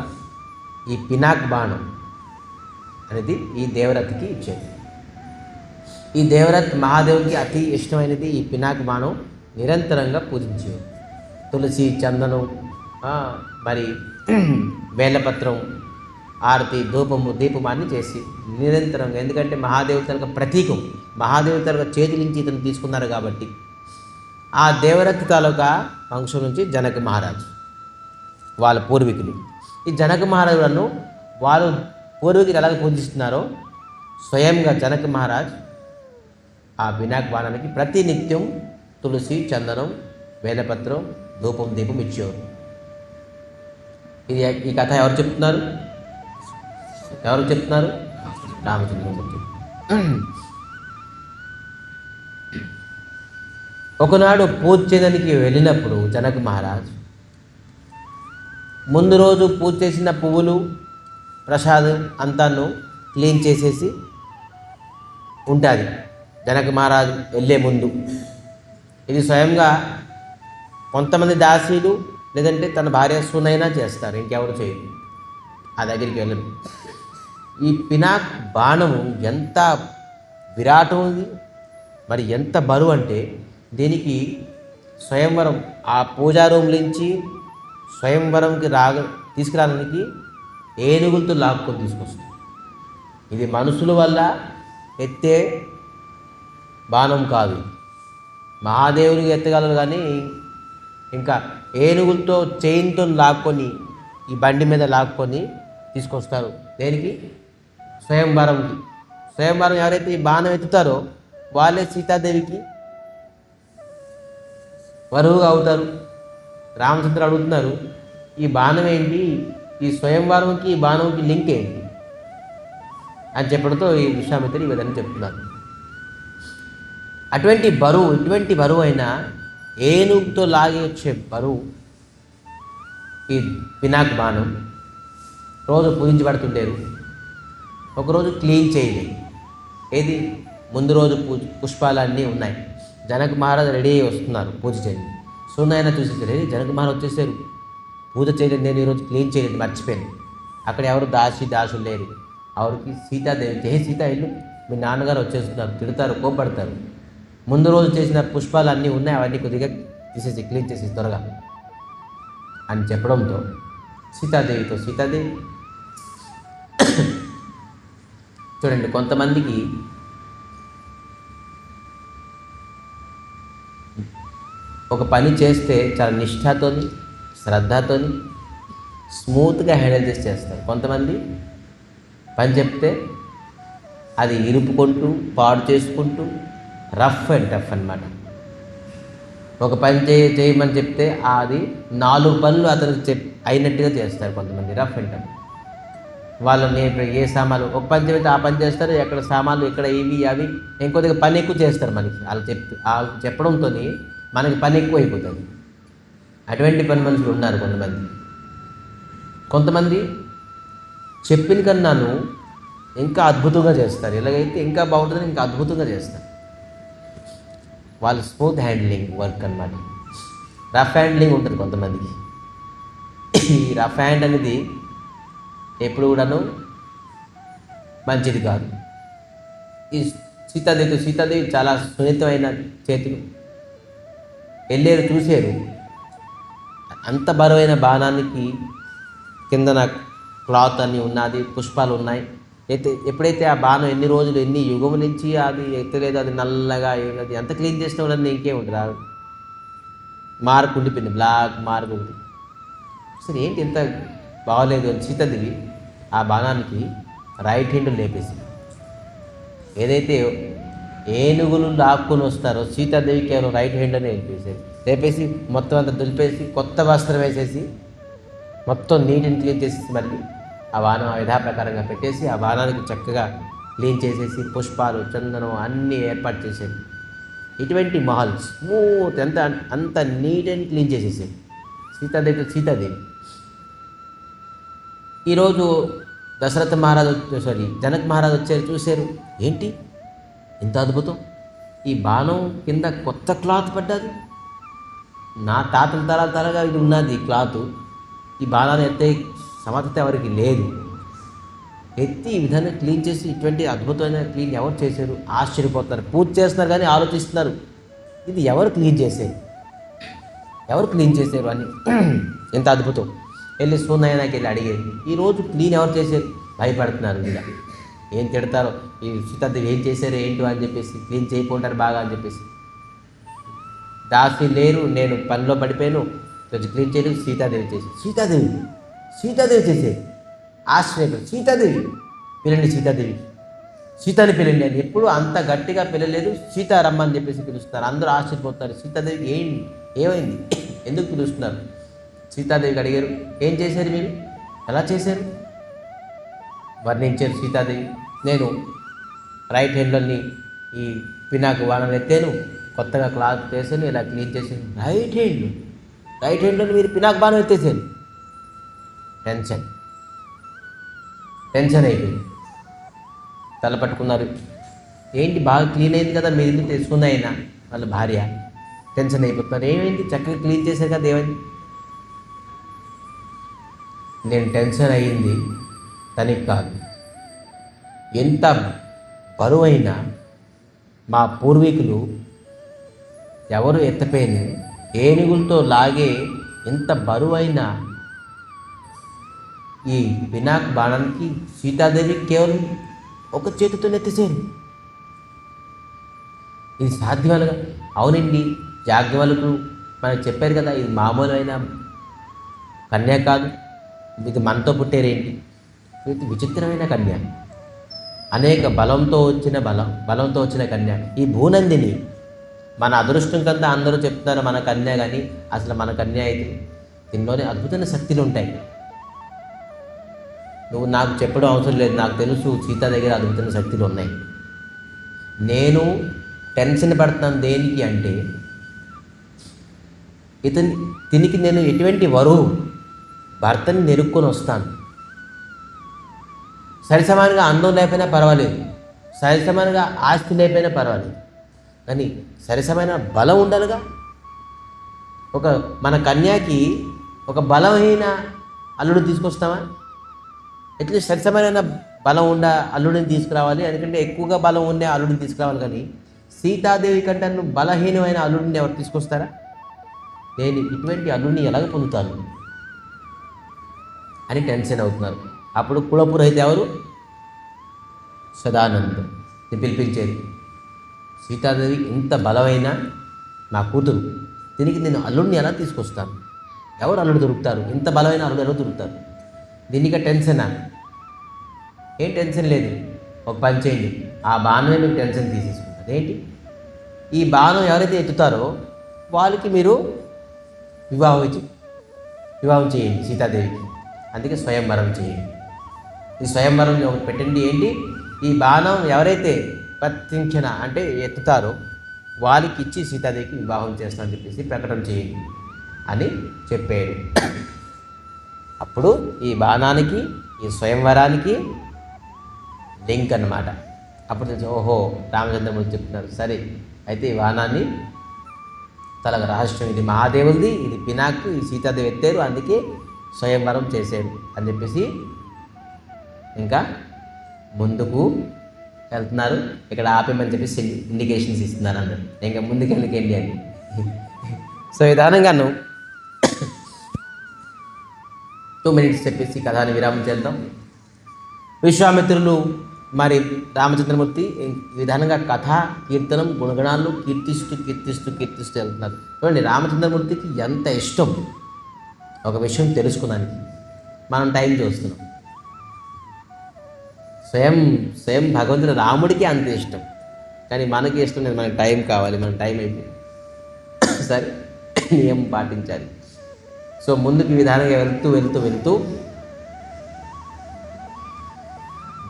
ఈ పినాక్ బాణం అనేది ఈ దేవరథ్కి ఇచ్చేది. ఈ దేవరథ్ మహాదేవునికి అతి ఇష్టమైనది ఈ పినాక్ బాణం. నిరంతరంగా పూజించేది. తులసి, చందనం, మరి బేలపత్రం, ఆరతి, ధూపము, దీపమాన్ని చేసి నిరంతరంగా, ఎందుకంటే మహాదేవతలకు ప్రతీకం, మహాదేవతలకు చేతి నుంచి ఇతను తీసుకున్నారు కాబట్టి. ఆ దేవరథ్ తాలూకా వంశం నుంచి జనక మహారాజు వాళ్ళ పూర్వీకులు. ఈ జనక మహారాజులను వాళ్ళు పూర్వీకులు ఎలాగ పూజిస్తున్నారో స్వయంగా జనక మహారాజ్ ఆ పినాక్ బాణానికి ప్రతి నిత్యం తులసి, చందనం, వేలపత్రం, ధూపం, దీపం ఇచ్చేవారు. ఇది ఈ కథ ఎవరు చెప్తున్నారు? రామచంద్రమూర్తి. ఒకనాడు పూజ చేయడానికి వెళ్ళినప్పుడు జనక మహారాజ్ ముందు రోజు పూజ చేసిన పువ్వులు, ప్రసాదం అంతాను క్లీన్ చేసేసి ఉంటుంది జనక మహారాజు వెళ్ళే ముందు. ఇది స్వయంగా కొంతమంది దాసీలు లేదంటే తన భార్య సునైనా చేస్తారు, ఇంకెవరు చేయరు. ఆ దగ్గరికి వెళ్ళరు. ఈ పినాక్ బాణము ఎంత విరాటం ఉంది, మరి ఎంత బరువు అంటే దీనికి స్వయంవరం ఆ పూజా రూమ్ నుంచి స్వయంవరంకి తీసుకురావడానికి ఏనుగులతో లాక్కొని తీసుకొస్తుంది. ఇది మనుషుల వల్ల ఎత్తే బాణం కాదు. మహాదేవునికి ఎత్తగలరు కానీ ఇంకా ఏనుగులతో చైన్తో లాక్కొని ఈ బండి మీద లాక్కొని తీసుకొస్తారు. దేనికి? స్వయంవరంకి. స్వయంవరం ఎవరైతే ఈ బాణం ఎత్తుతారో వాళ్ళే సీతాదేవికి వరువుగా అవుతారు. రామచంద్రుడు అడుగుతున్నారు, ఈ బాణం ఏంటి, ఈ స్వయంవరంకి ఈ బాణంకి లింక్ ఏంటి అని చెప్పడంతో ఈ విశ్వామిత్రుడు ఈ విధంగా చెప్తున్నారు. ఇటువంటి బరువు అయినా ఏనుగుతో లాగి వచ్చే బరువు ఈ పినాక్ బాణం. రోజు పూజించబడుతుండేరు. ఒకరోజు క్లీన్ చేయలేదు. ఏది? ముందు రోజు పుష్పాలన్నీ ఉన్నాయి. జనక మహారాజు రెడీ అయ్యి వస్తున్నారు పూజ చేయండి. సునైనా చూసేసారు, జనక మహారాజు వచ్చేసారు, పూజ చేయలేదు, నేను ఈరోజు క్లీన్ చేయలేదు, మర్చిపోయాను. అక్కడ ఎవరు దాసులు లేరు. ఆవిడకి సీతాదేవి, సీత ఇల్లు, మీ నాన్నగారు వచ్చేస్తున్నారు, తిడతారు, కోపడతారు. ముందు రోజు చేసిన పుష్పాలు అన్నీ ఉన్నాయి, అవన్నీ కొద్దిగా తీసేసి క్లీన్ చేసి త్వరగా అని చెప్పడంతో సీతాదేవి చూడండి, కొంతమందికి ఒక పని చేస్తే చాలా నిష్ఠతోని, శ్రద్ధతోని, స్మూత్గా హ్యాండిల్ చేసి చేస్తారు. కొంతమంది పని చెప్తే అది ఇరుపుకుంటూ, పాడు చేసుకుంటూ, రఫ్ అండ్ టఫ్ అన్నమాట. ఒక పని చేయమని చెప్తే అది 4 పనులు అతనికి అయినట్టుగా చేస్తారు. కొంతమంది రఫ్ అండ్ టఫ్. వాళ్ళని ఏ సామాన్లు ఒక పని చెప్తే ఆ పని చేస్తారు, ఎక్కడ సామాన్లు ఇక్కడ ఇవి అవి ఇంకొద్దిగా పని ఎక్కువ చేస్తారు మనకి. వాళ్ళు చెప్పడంతో మనకి పని ఎక్కువ అయిపోతుంది. అటువంటి పని మనుషులు ఉన్నారు కొంతమంది చెప్పిన కన్నాను ఇంకా అద్భుతంగా చేస్తారు. ఎలాగైతే ఇంకా బాగుంటుందని ఇంకా అద్భుతంగా చేస్తారు. వాళ్ళు స్మూత్ హ్యాండ్లింగ్ వర్క్ అన్నమాట. రఫ్ హ్యాండ్లింగ్ ఉంటుంది కొంతమందికి. ఈ రఫ్ హ్యాండ్ అనేది ఎప్పుడు కూడాను మంచిది కాదు. ఈ సీతాదేవి చాలా సున్నితమైన చేతులు. వెళ్ళారు, చూశారు, అంత బరువైన బాణానికి కిందన క్లాత్ అని ఉన్నది, పుష్పాలు ఉన్నాయి. అయితే ఎప్పుడైతే ఆ బాణం ఎన్ని రోజులు ఎన్ని యుగముల నుంచి అది ఎత్తలేదు, అది నల్లగా అది ఎంత క్లీన్ చేసినా కూడా ఇంకేం ఉంటుంది, మార్క్ ఉండిపోయింది, బ్లాక్ మార్క్ ఉంది. సరే ఏంటి ఎంత బాగోలేదు అని సీతాదేవి ఆ బాణానికి రైట్ హ్యాండ్ లేపేసి, ఏదైతే ఏనుగులు లాక్కొని వస్తారో సీతాదేవికి కేవలం రైట్ హ్యాండ్ అనే లేపేసి మొత్తం అంతా దులిపేసి కొత్త వస్త్రం వేసేసి మొత్తం నీట్ అండ్ క్లీన్ చేసేసి మళ్ళీ ఆ బాణం ఆ యథాప్రకారంగా పెట్టేసి ఆ బాణానికి చక్కగా క్లీన్ చేసేసి పుష్పాలు, చందనం అన్నీ ఏర్పాటు చేసేది. ఇటువంటి మహల్ స్మూత్ అంత నీట్ అండ్ క్లీన్ చేసేసేది సీతాదేవి. ఈరోజు జనక్ మహారాజు వచ్చారు, చూశారు. ఏంటి ఇంత అద్భుతం, ఈ బాణం కింద కొత్త క్లాత్ పడ్డది, నా తాతల తరాల తరగా ఇది ఉన్నది ఈ క్లాత్, ఈ బాణాన్ని ఎత్తే సమర్థత ఎవరికి లేదు, ఎత్తి ఈ విధంగా క్లీన్ చేసి ఇటువంటి అద్భుతమైన క్లీన్ ఎవరు చేశారు? ఆశ్చర్యపోతున్నారు. పూజ చేస్తున్నారు కానీ ఆలోచిస్తున్నారు, ఇది ఎవరు క్లీన్ చేశారు అని. ఎంత అద్భుతం. వెళ్ళి సూర్యనారాయణకి వెళ్ళి అడిగేది, ఈరోజు క్లీన్ ఎవరు చేశారు? భయపడుతున్నారు. ఇలా ఏం తిడతారో, ఈ సీతాదేవి ఏం చేశారు ఏంటో అని చెప్పేసి, క్లీన్ చేయకుంటారు బాగా అని చెప్పేసి. దాసి లేరు, నేను పనిలో పడిపోయాను, కొంచెం క్లీన్ చేయలేదు, సీతాదేవి చేసి. సీతాదేవి చేసేది. ఆశ్చర్యపడి, సీతాదేవి పిలండి, సీతాని పిలండి అని. ఎప్పుడు అంత గట్టిగా పిలలేదు, సీతారమ్మ అని చెప్పేసి పిలుస్తున్నారు. అందరూ ఆశ్చర్యపోతున్నారు, సీతాదేవి ఏమైంది, ఎందుకు పిలుస్తున్నారు? సీతాదేవికి అడిగారు, ఏం చేశారు మీరు, ఎలా చేశారు? వర్ణించారు సీతాదేవి. నేను రైట్ హ్యాండ్లోని ఈ పినాకు బాణం ఎత్తాను, కొత్తగా క్లాత్ చేశాను, ఇలా క్లీన్ చేశాను. రైట్ హ్యాండ్లో మీరు పినాకు బాణం ఎత్తేసాను. టెన్షన్ అయిపోయింది. తల పట్టుకున్నారు. ఏంటి బాగా క్లీన్ అయింది కదా, మీరు ఇల్లు తెలుసుకుంది అయినా వాళ్ళ భార్య. టెన్షన్ అయిపోతున్నారు. ఏమైంది, చక్కగా క్లీన్ చేశారు కదా, ఏమైంది? నేను టెన్షన్ అయ్యింది తనకి కాదు, ఎంత బరువైన మా పూర్వీకులు ఎవరు ఎత్తపోయిన ఏనుగులతో లాగే ఎంత బరువైన ఈ పినాక్ బాణానికి సీతాదేవి కేవలం ఒక చేతితో ఎత్తేసారు. ఇది సాధ్యమేగా? అవునండి, యాజ్ఞవల్కులు మనకు చెప్పారు కదా, ఇది మామూలైన కన్య కాదు, ఇది మనతో పుట్టారేంటి, ఇది విచిత్రమైన కన్య, అనేక బలంతో వచ్చిన కన్య, ఈ భూనందిని. మన అదృష్టం కంటే అందరూ చెప్తున్నారు మన కన్య, కానీ అసలు మన కన్య అయితే దీనిలోనే అద్భుతమైన శక్తులు ఉంటాయి. నువ్వు నాకు చెప్పడం అవసరం లేదు, నాకు తెలుసు సీత దగ్గర అద్భుతమైన శక్తులు ఉన్నాయి. నేను టెన్షన్ పడుతున్నాను దేనికి అంటే, దీనికి నేను ఎటువంటి వరువు భర్తని నెరుక్కొని వస్తాను. సరిసమానంగా అందం లేకపోయినా పర్వాలేదు, సరిసమానంగా ఆస్తి లేకపోయినా పర్వాలేదు, కానీ సరిసమైన బలం ఉండాలిగా. మన కన్యాకి ఒక బలమైన అల్లుడు తీసుకొస్తామా? ఎట్లీస్ట్ సరిసమైన బలం ఉండ అల్లుడిని తీసుకురావాలి, ఎందుకంటే ఎక్కువగా బలం ఉండే అల్లుడిని తీసుకురావాలి. కానీ సీతాదేవి కంటే నువ్వు బలహీనమైన అల్లుడిని ఎవరు తీసుకొస్తారా? నేను ఇటువంటి అల్లుడిని ఎలాగ పొందుతాను అని టెన్షన్ అవుతున్నారు. అప్పుడు కులపురోహిత ఎవరు? సదానందం పిలిపించేది. సీతాదేవి ఇంత బలమైన నా కూతురు, దీనికి నేను అల్లుడిని ఎలా తీసుకొస్తాను? ఎవరు అల్లుడు దొరుకుతారు? ఇంత బలమైన అల్లుడు ఎవరు దొరుకుతారు? దీనికి టెన్షనా? ఏం టెన్షన్ లేదు, ఒక పని చేయండి, ఆ బాణమే మీకు టెన్షన్ తీసేసుకుంటారు. ఏంటి, ఈ బాణం ఎవరైతే ఎత్తుతారో వాళ్ళకి మీరు వివాహం చేయండి సీతాదేవికి. అందుకే స్వయంవరం చేయండి. ఈ స్వయంవరం ఒకటి పెట్టండి. ఏంటి, ఈ బాణం ఎవరైతే ప్రత్యించిన అంటే ఎత్తుతారో వాళ్ళకి ఇచ్చి సీతాదేవికి వివాహం చేస్తానని చెప్పేసి ప్రకటన చేయండి అని చెప్పాడు. అప్పుడు ఈ బాణానికి ఈ స్వయంవరానికి లింక్ అన్నమాట. అప్పుడు తెలిసి ఓహో రామచంద్రమూర్తి చెప్తున్నారు, సరే అయితే ఈ బాణాన్ని తలగ రహస్యం, ఇది మహాదేవుడిది, ఇది పినాక్, ఈ సీతాదేవి ఎత్తారు, అందుకే స్వయంవరం చేశాడు అని చెప్పేసి ఇంకా ముందుకు వెళ్తున్నారు. ఇక్కడ ఆపేమని చెప్పేసి ఇండికేషన్స్ ఇస్తున్నారు అందరు, ఇంకా ముందుకు వెళ్ళకండి అని. సో విధానంగాను 2 minutes చెప్పేసి కథాన్ని విరామం చేద్దాం. విశ్వామిత్రులు మరి రామచంద్రమూర్తి ఈ విధానంగా కథ కీర్తనం గుణగణాలు కీర్తిస్తూ వెళ్తున్నారు. చూడండి, రామచంద్రమూర్తికి ఎంత ఇష్టం ఒక విషయం తెలుసుకోవడానికి. మనం టైం చూస్తున్నాం, స్వయం భగవంతుడు రాముడికి అంత ఇష్టం, కానీ మనకి ఇష్టం లేదు, మనకి టైం కావాలి, మన టైం అయిపోయింది, సరే నియమం పాటించాలి. సో ముందుకు ఈ విధానంగా వెళ్తూ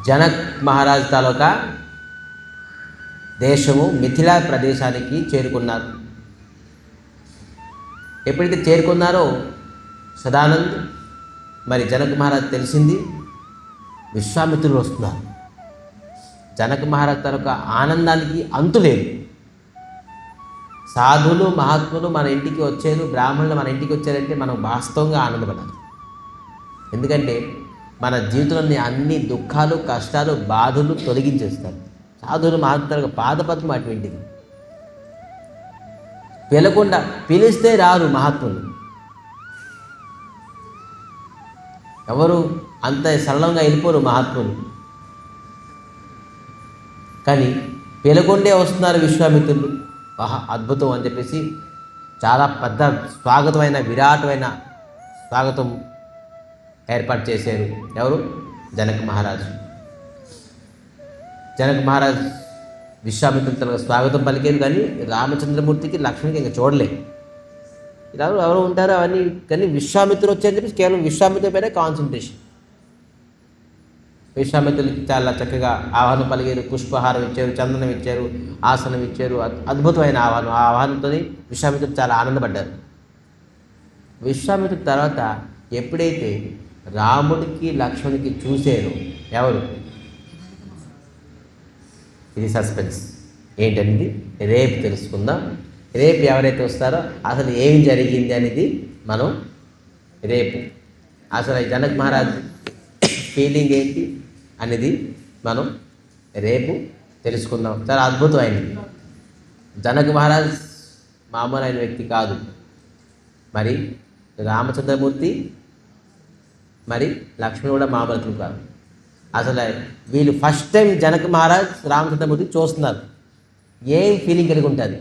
జనక్ మహారాజ్ తాలూకా దేశము మిథిలా ప్రదేశానికి చేరుకున్నారు. ఎప్పుడైతే చేరుకున్నారో సదానంద్ మరి జనక్ మహారాజ్ తెలిసింది, విశ్వామిత్రులు వస్తున్నారు. జనక మహారాజ్ తనొక ఆనందానికి అంతు లేదు. సాధువులు మహాత్ములు మన ఇంటికి వచ్చారు, బ్రాహ్మణులు మన ఇంటికి వచ్చారంటే మనం వాస్తవంగా ఆనందపడాలి. ఎందుకంటే మన జీవితంలోని అన్ని దుఃఖాలు, కష్టాలు, బాధలు తొలగించేస్తారు. సాధువులు మహాత్ములు పాదపద్మం అటువంటిది. పిలకుండా పిలిస్తే రారు మహాత్ములు. ఎవరు అంత సరళంగా వెళ్ళిపోరు మహాత్ములు. కానీ పిలకొండే వస్తున్నారు విశ్వామిత్రులు. ఆహా అద్భుతం అని చెప్పేసి చాలా పెద్ద స్వాగతమైన విరాటమైన స్వాగతం ఏర్పాటు చేశారు. ఎవరు? జనక మహారాజు. జనక మహారాజ్ విశ్వామిత్రులు తనకు స్వాగతం పలికారు. కానీ రామచంద్రమూర్తికి లక్ష్మణ్కి ఇంకా చూడలే. ఇలా ఎవరు ఉంటారు అవన్నీ. కానీ విశ్వామిత్రులు వచ్చారని చెప్పి కేవలం విశ్వామిత్రుల పైన కాన్సన్ట్రేషన్. విశ్వామిత్రులకి చాలా చక్కగా ఆహ్వానం పలిగారు, పుష్పహారం ఇచ్చారు, చందనం ఇచ్చారు, ఆసనం ఇచ్చారు. అద్భుతమైన ఆహ్వానం. ఆ ఆహ్వానంతో విశ్వామిత్రులు చాలా ఆనందపడ్డారు. విశ్వామిత్రుల తర్వాత ఎప్పుడైతే రాముడికి లక్ష్మణుడికి చూశారో ఎవరు? ఇది సస్పెన్స్. ఏంటనేది రేపు తెలుసుకుందాం. రేపు ఎవరైతే వస్తారో అసలు ఏం జరిగింది అనేది మనం రేపు, అసలు జనక మహారాజ్ ఫీలింగ్ ఏంటి అనేది మనం రేపు తెలుసుకుందాం. చాలా అద్భుతమైనది. జనక మహారాజ్ మామూలు అయిన వ్యక్తి కాదు. మరి రామచంద్రమూర్తి మరి లక్ష్మణుడు కూడా మామూలు కాదు. అసలు వీళ్ళు ఫస్ట్ టైం జనక మహారాజ్ రామచంద్రమూర్తి చూస్తున్నారు. ఏం ఫీలింగ్ కలిగి ఉంటుంది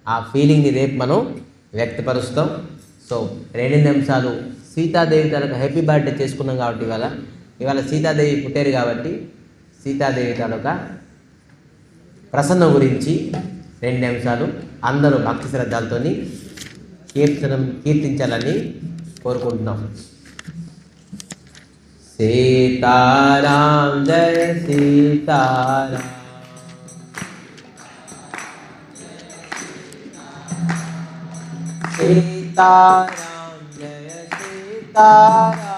ఆ ఫీలింగ్ని రేపు మనం వ్యక్తపరుస్తాం. సో 2 నిమిషాలు సీతాదేవి తనకు హ్యాపీ బర్త్డే చేసుకున్నాం కాబట్టి ఇవాళ సీతాదేవి పుట్టారు కాబట్టి సీతాదేవి తనక ప్రసన్నం గురించి 2 నిమిషాలు అందరూ భక్తి శ్రద్ధలతో కీర్తించాలని కోరుకుంటున్నాం. సీతారాం జయ సీతారాం, సీతారాం జయ సీతారాం,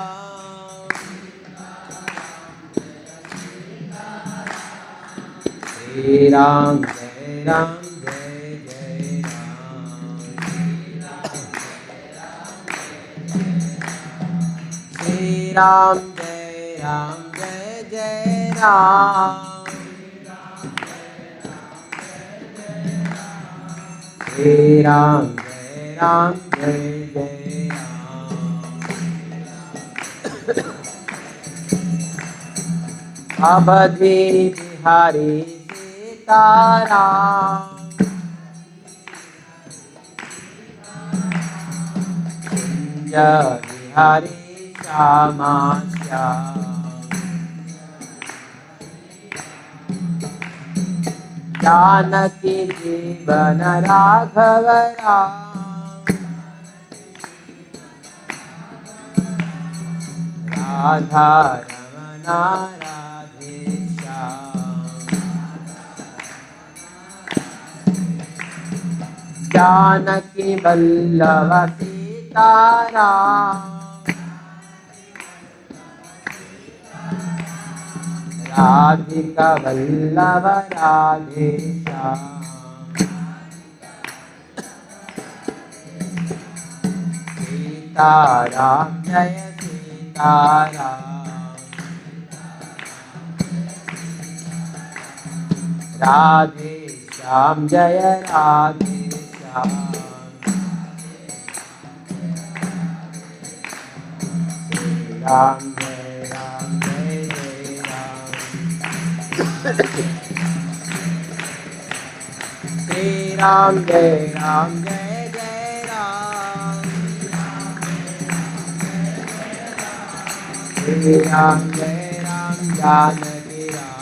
శ్రీరామ్ జయ రామ్ జయ జయ రామ్, శ్రీరామ్ జయ రామ్ జయ జయ రామ్, శ్రీరామ్ राम जय जय राम। अवधि बिहारी सीताराम, कुंज बिहारी श्यामा श्याम, जानकी जीवन राघव राम, राधा रमना राधे श्याम, जानकी वल्लभ सीताराम, राधिका वल्लभ राधे श्याम, सीताराम जय सीताराम, राधे श्याम जय राधे श्याम, श्री राम जय जय राम, श्री राम जय जय राम, श्री राम जय राम जानकी राम,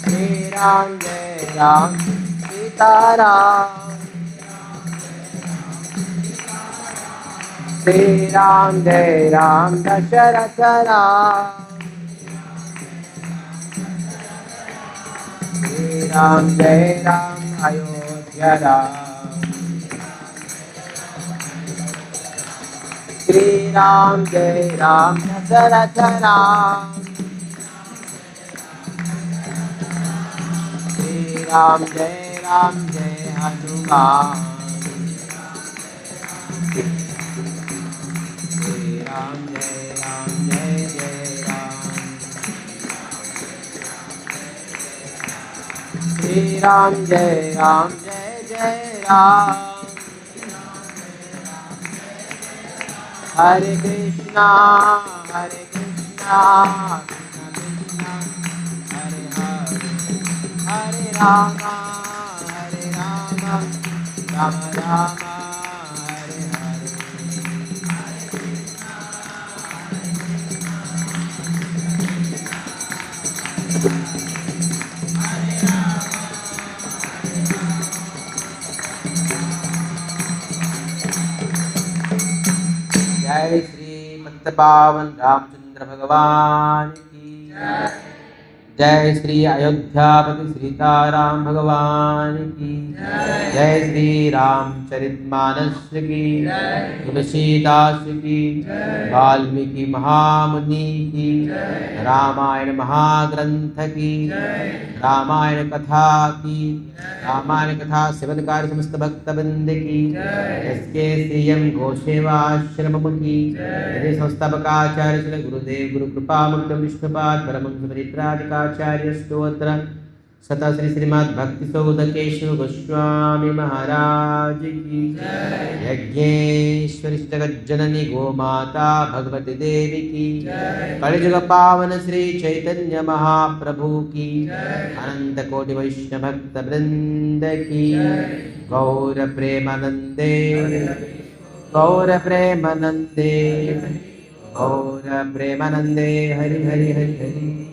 श्री राम जय राम सीताराम, श्री राम जय राम दशरथ राम, श्री राम जय राम अयोध्या राम, श्री राम दशरथ राम। श्री राम जय हनुमान। श्री राम जय राम। श्री राम जय राम। हरे कृष्णा कृष्णा कृष्णा हरे हरे, हरे राम राम राम हरे हरे। जय श्री पावन रामचंद्र भगवान की जय। श्री अयोध्यापति सीताराम भगवान की जय। श्री रामचरितमानस की, तुलसीदास की, वाल्मीकि महामुनि की, रामायण महाग्रंथ की, रामायण कथा की, रामायण कथा सेवनकार समस्त भक्तवृंद की, एसके सीएम गोसेवाश्रम की, यदि संस्थापकाचार्य श्री गुरुदेव गुरु कृपा मुक्त विष्णुपाद परमहंस परित्राजकाचार्य स्तोत्र सता श्री श्रीमद् भक्ति सौधकेश्वर गोस्वामी महाराज की यज्ञेश्वरी जगज्जननी गोमाता भगवती देवी की कलिजुग पावन श्री चैतन्य महाप्रभु की अनंत कोटि वैष्णव भक्त वृंद की गौर प्रेमानंदे गौर प्रेमानंदे गौर प्रेमानंदे हरि हरि हरि हरि।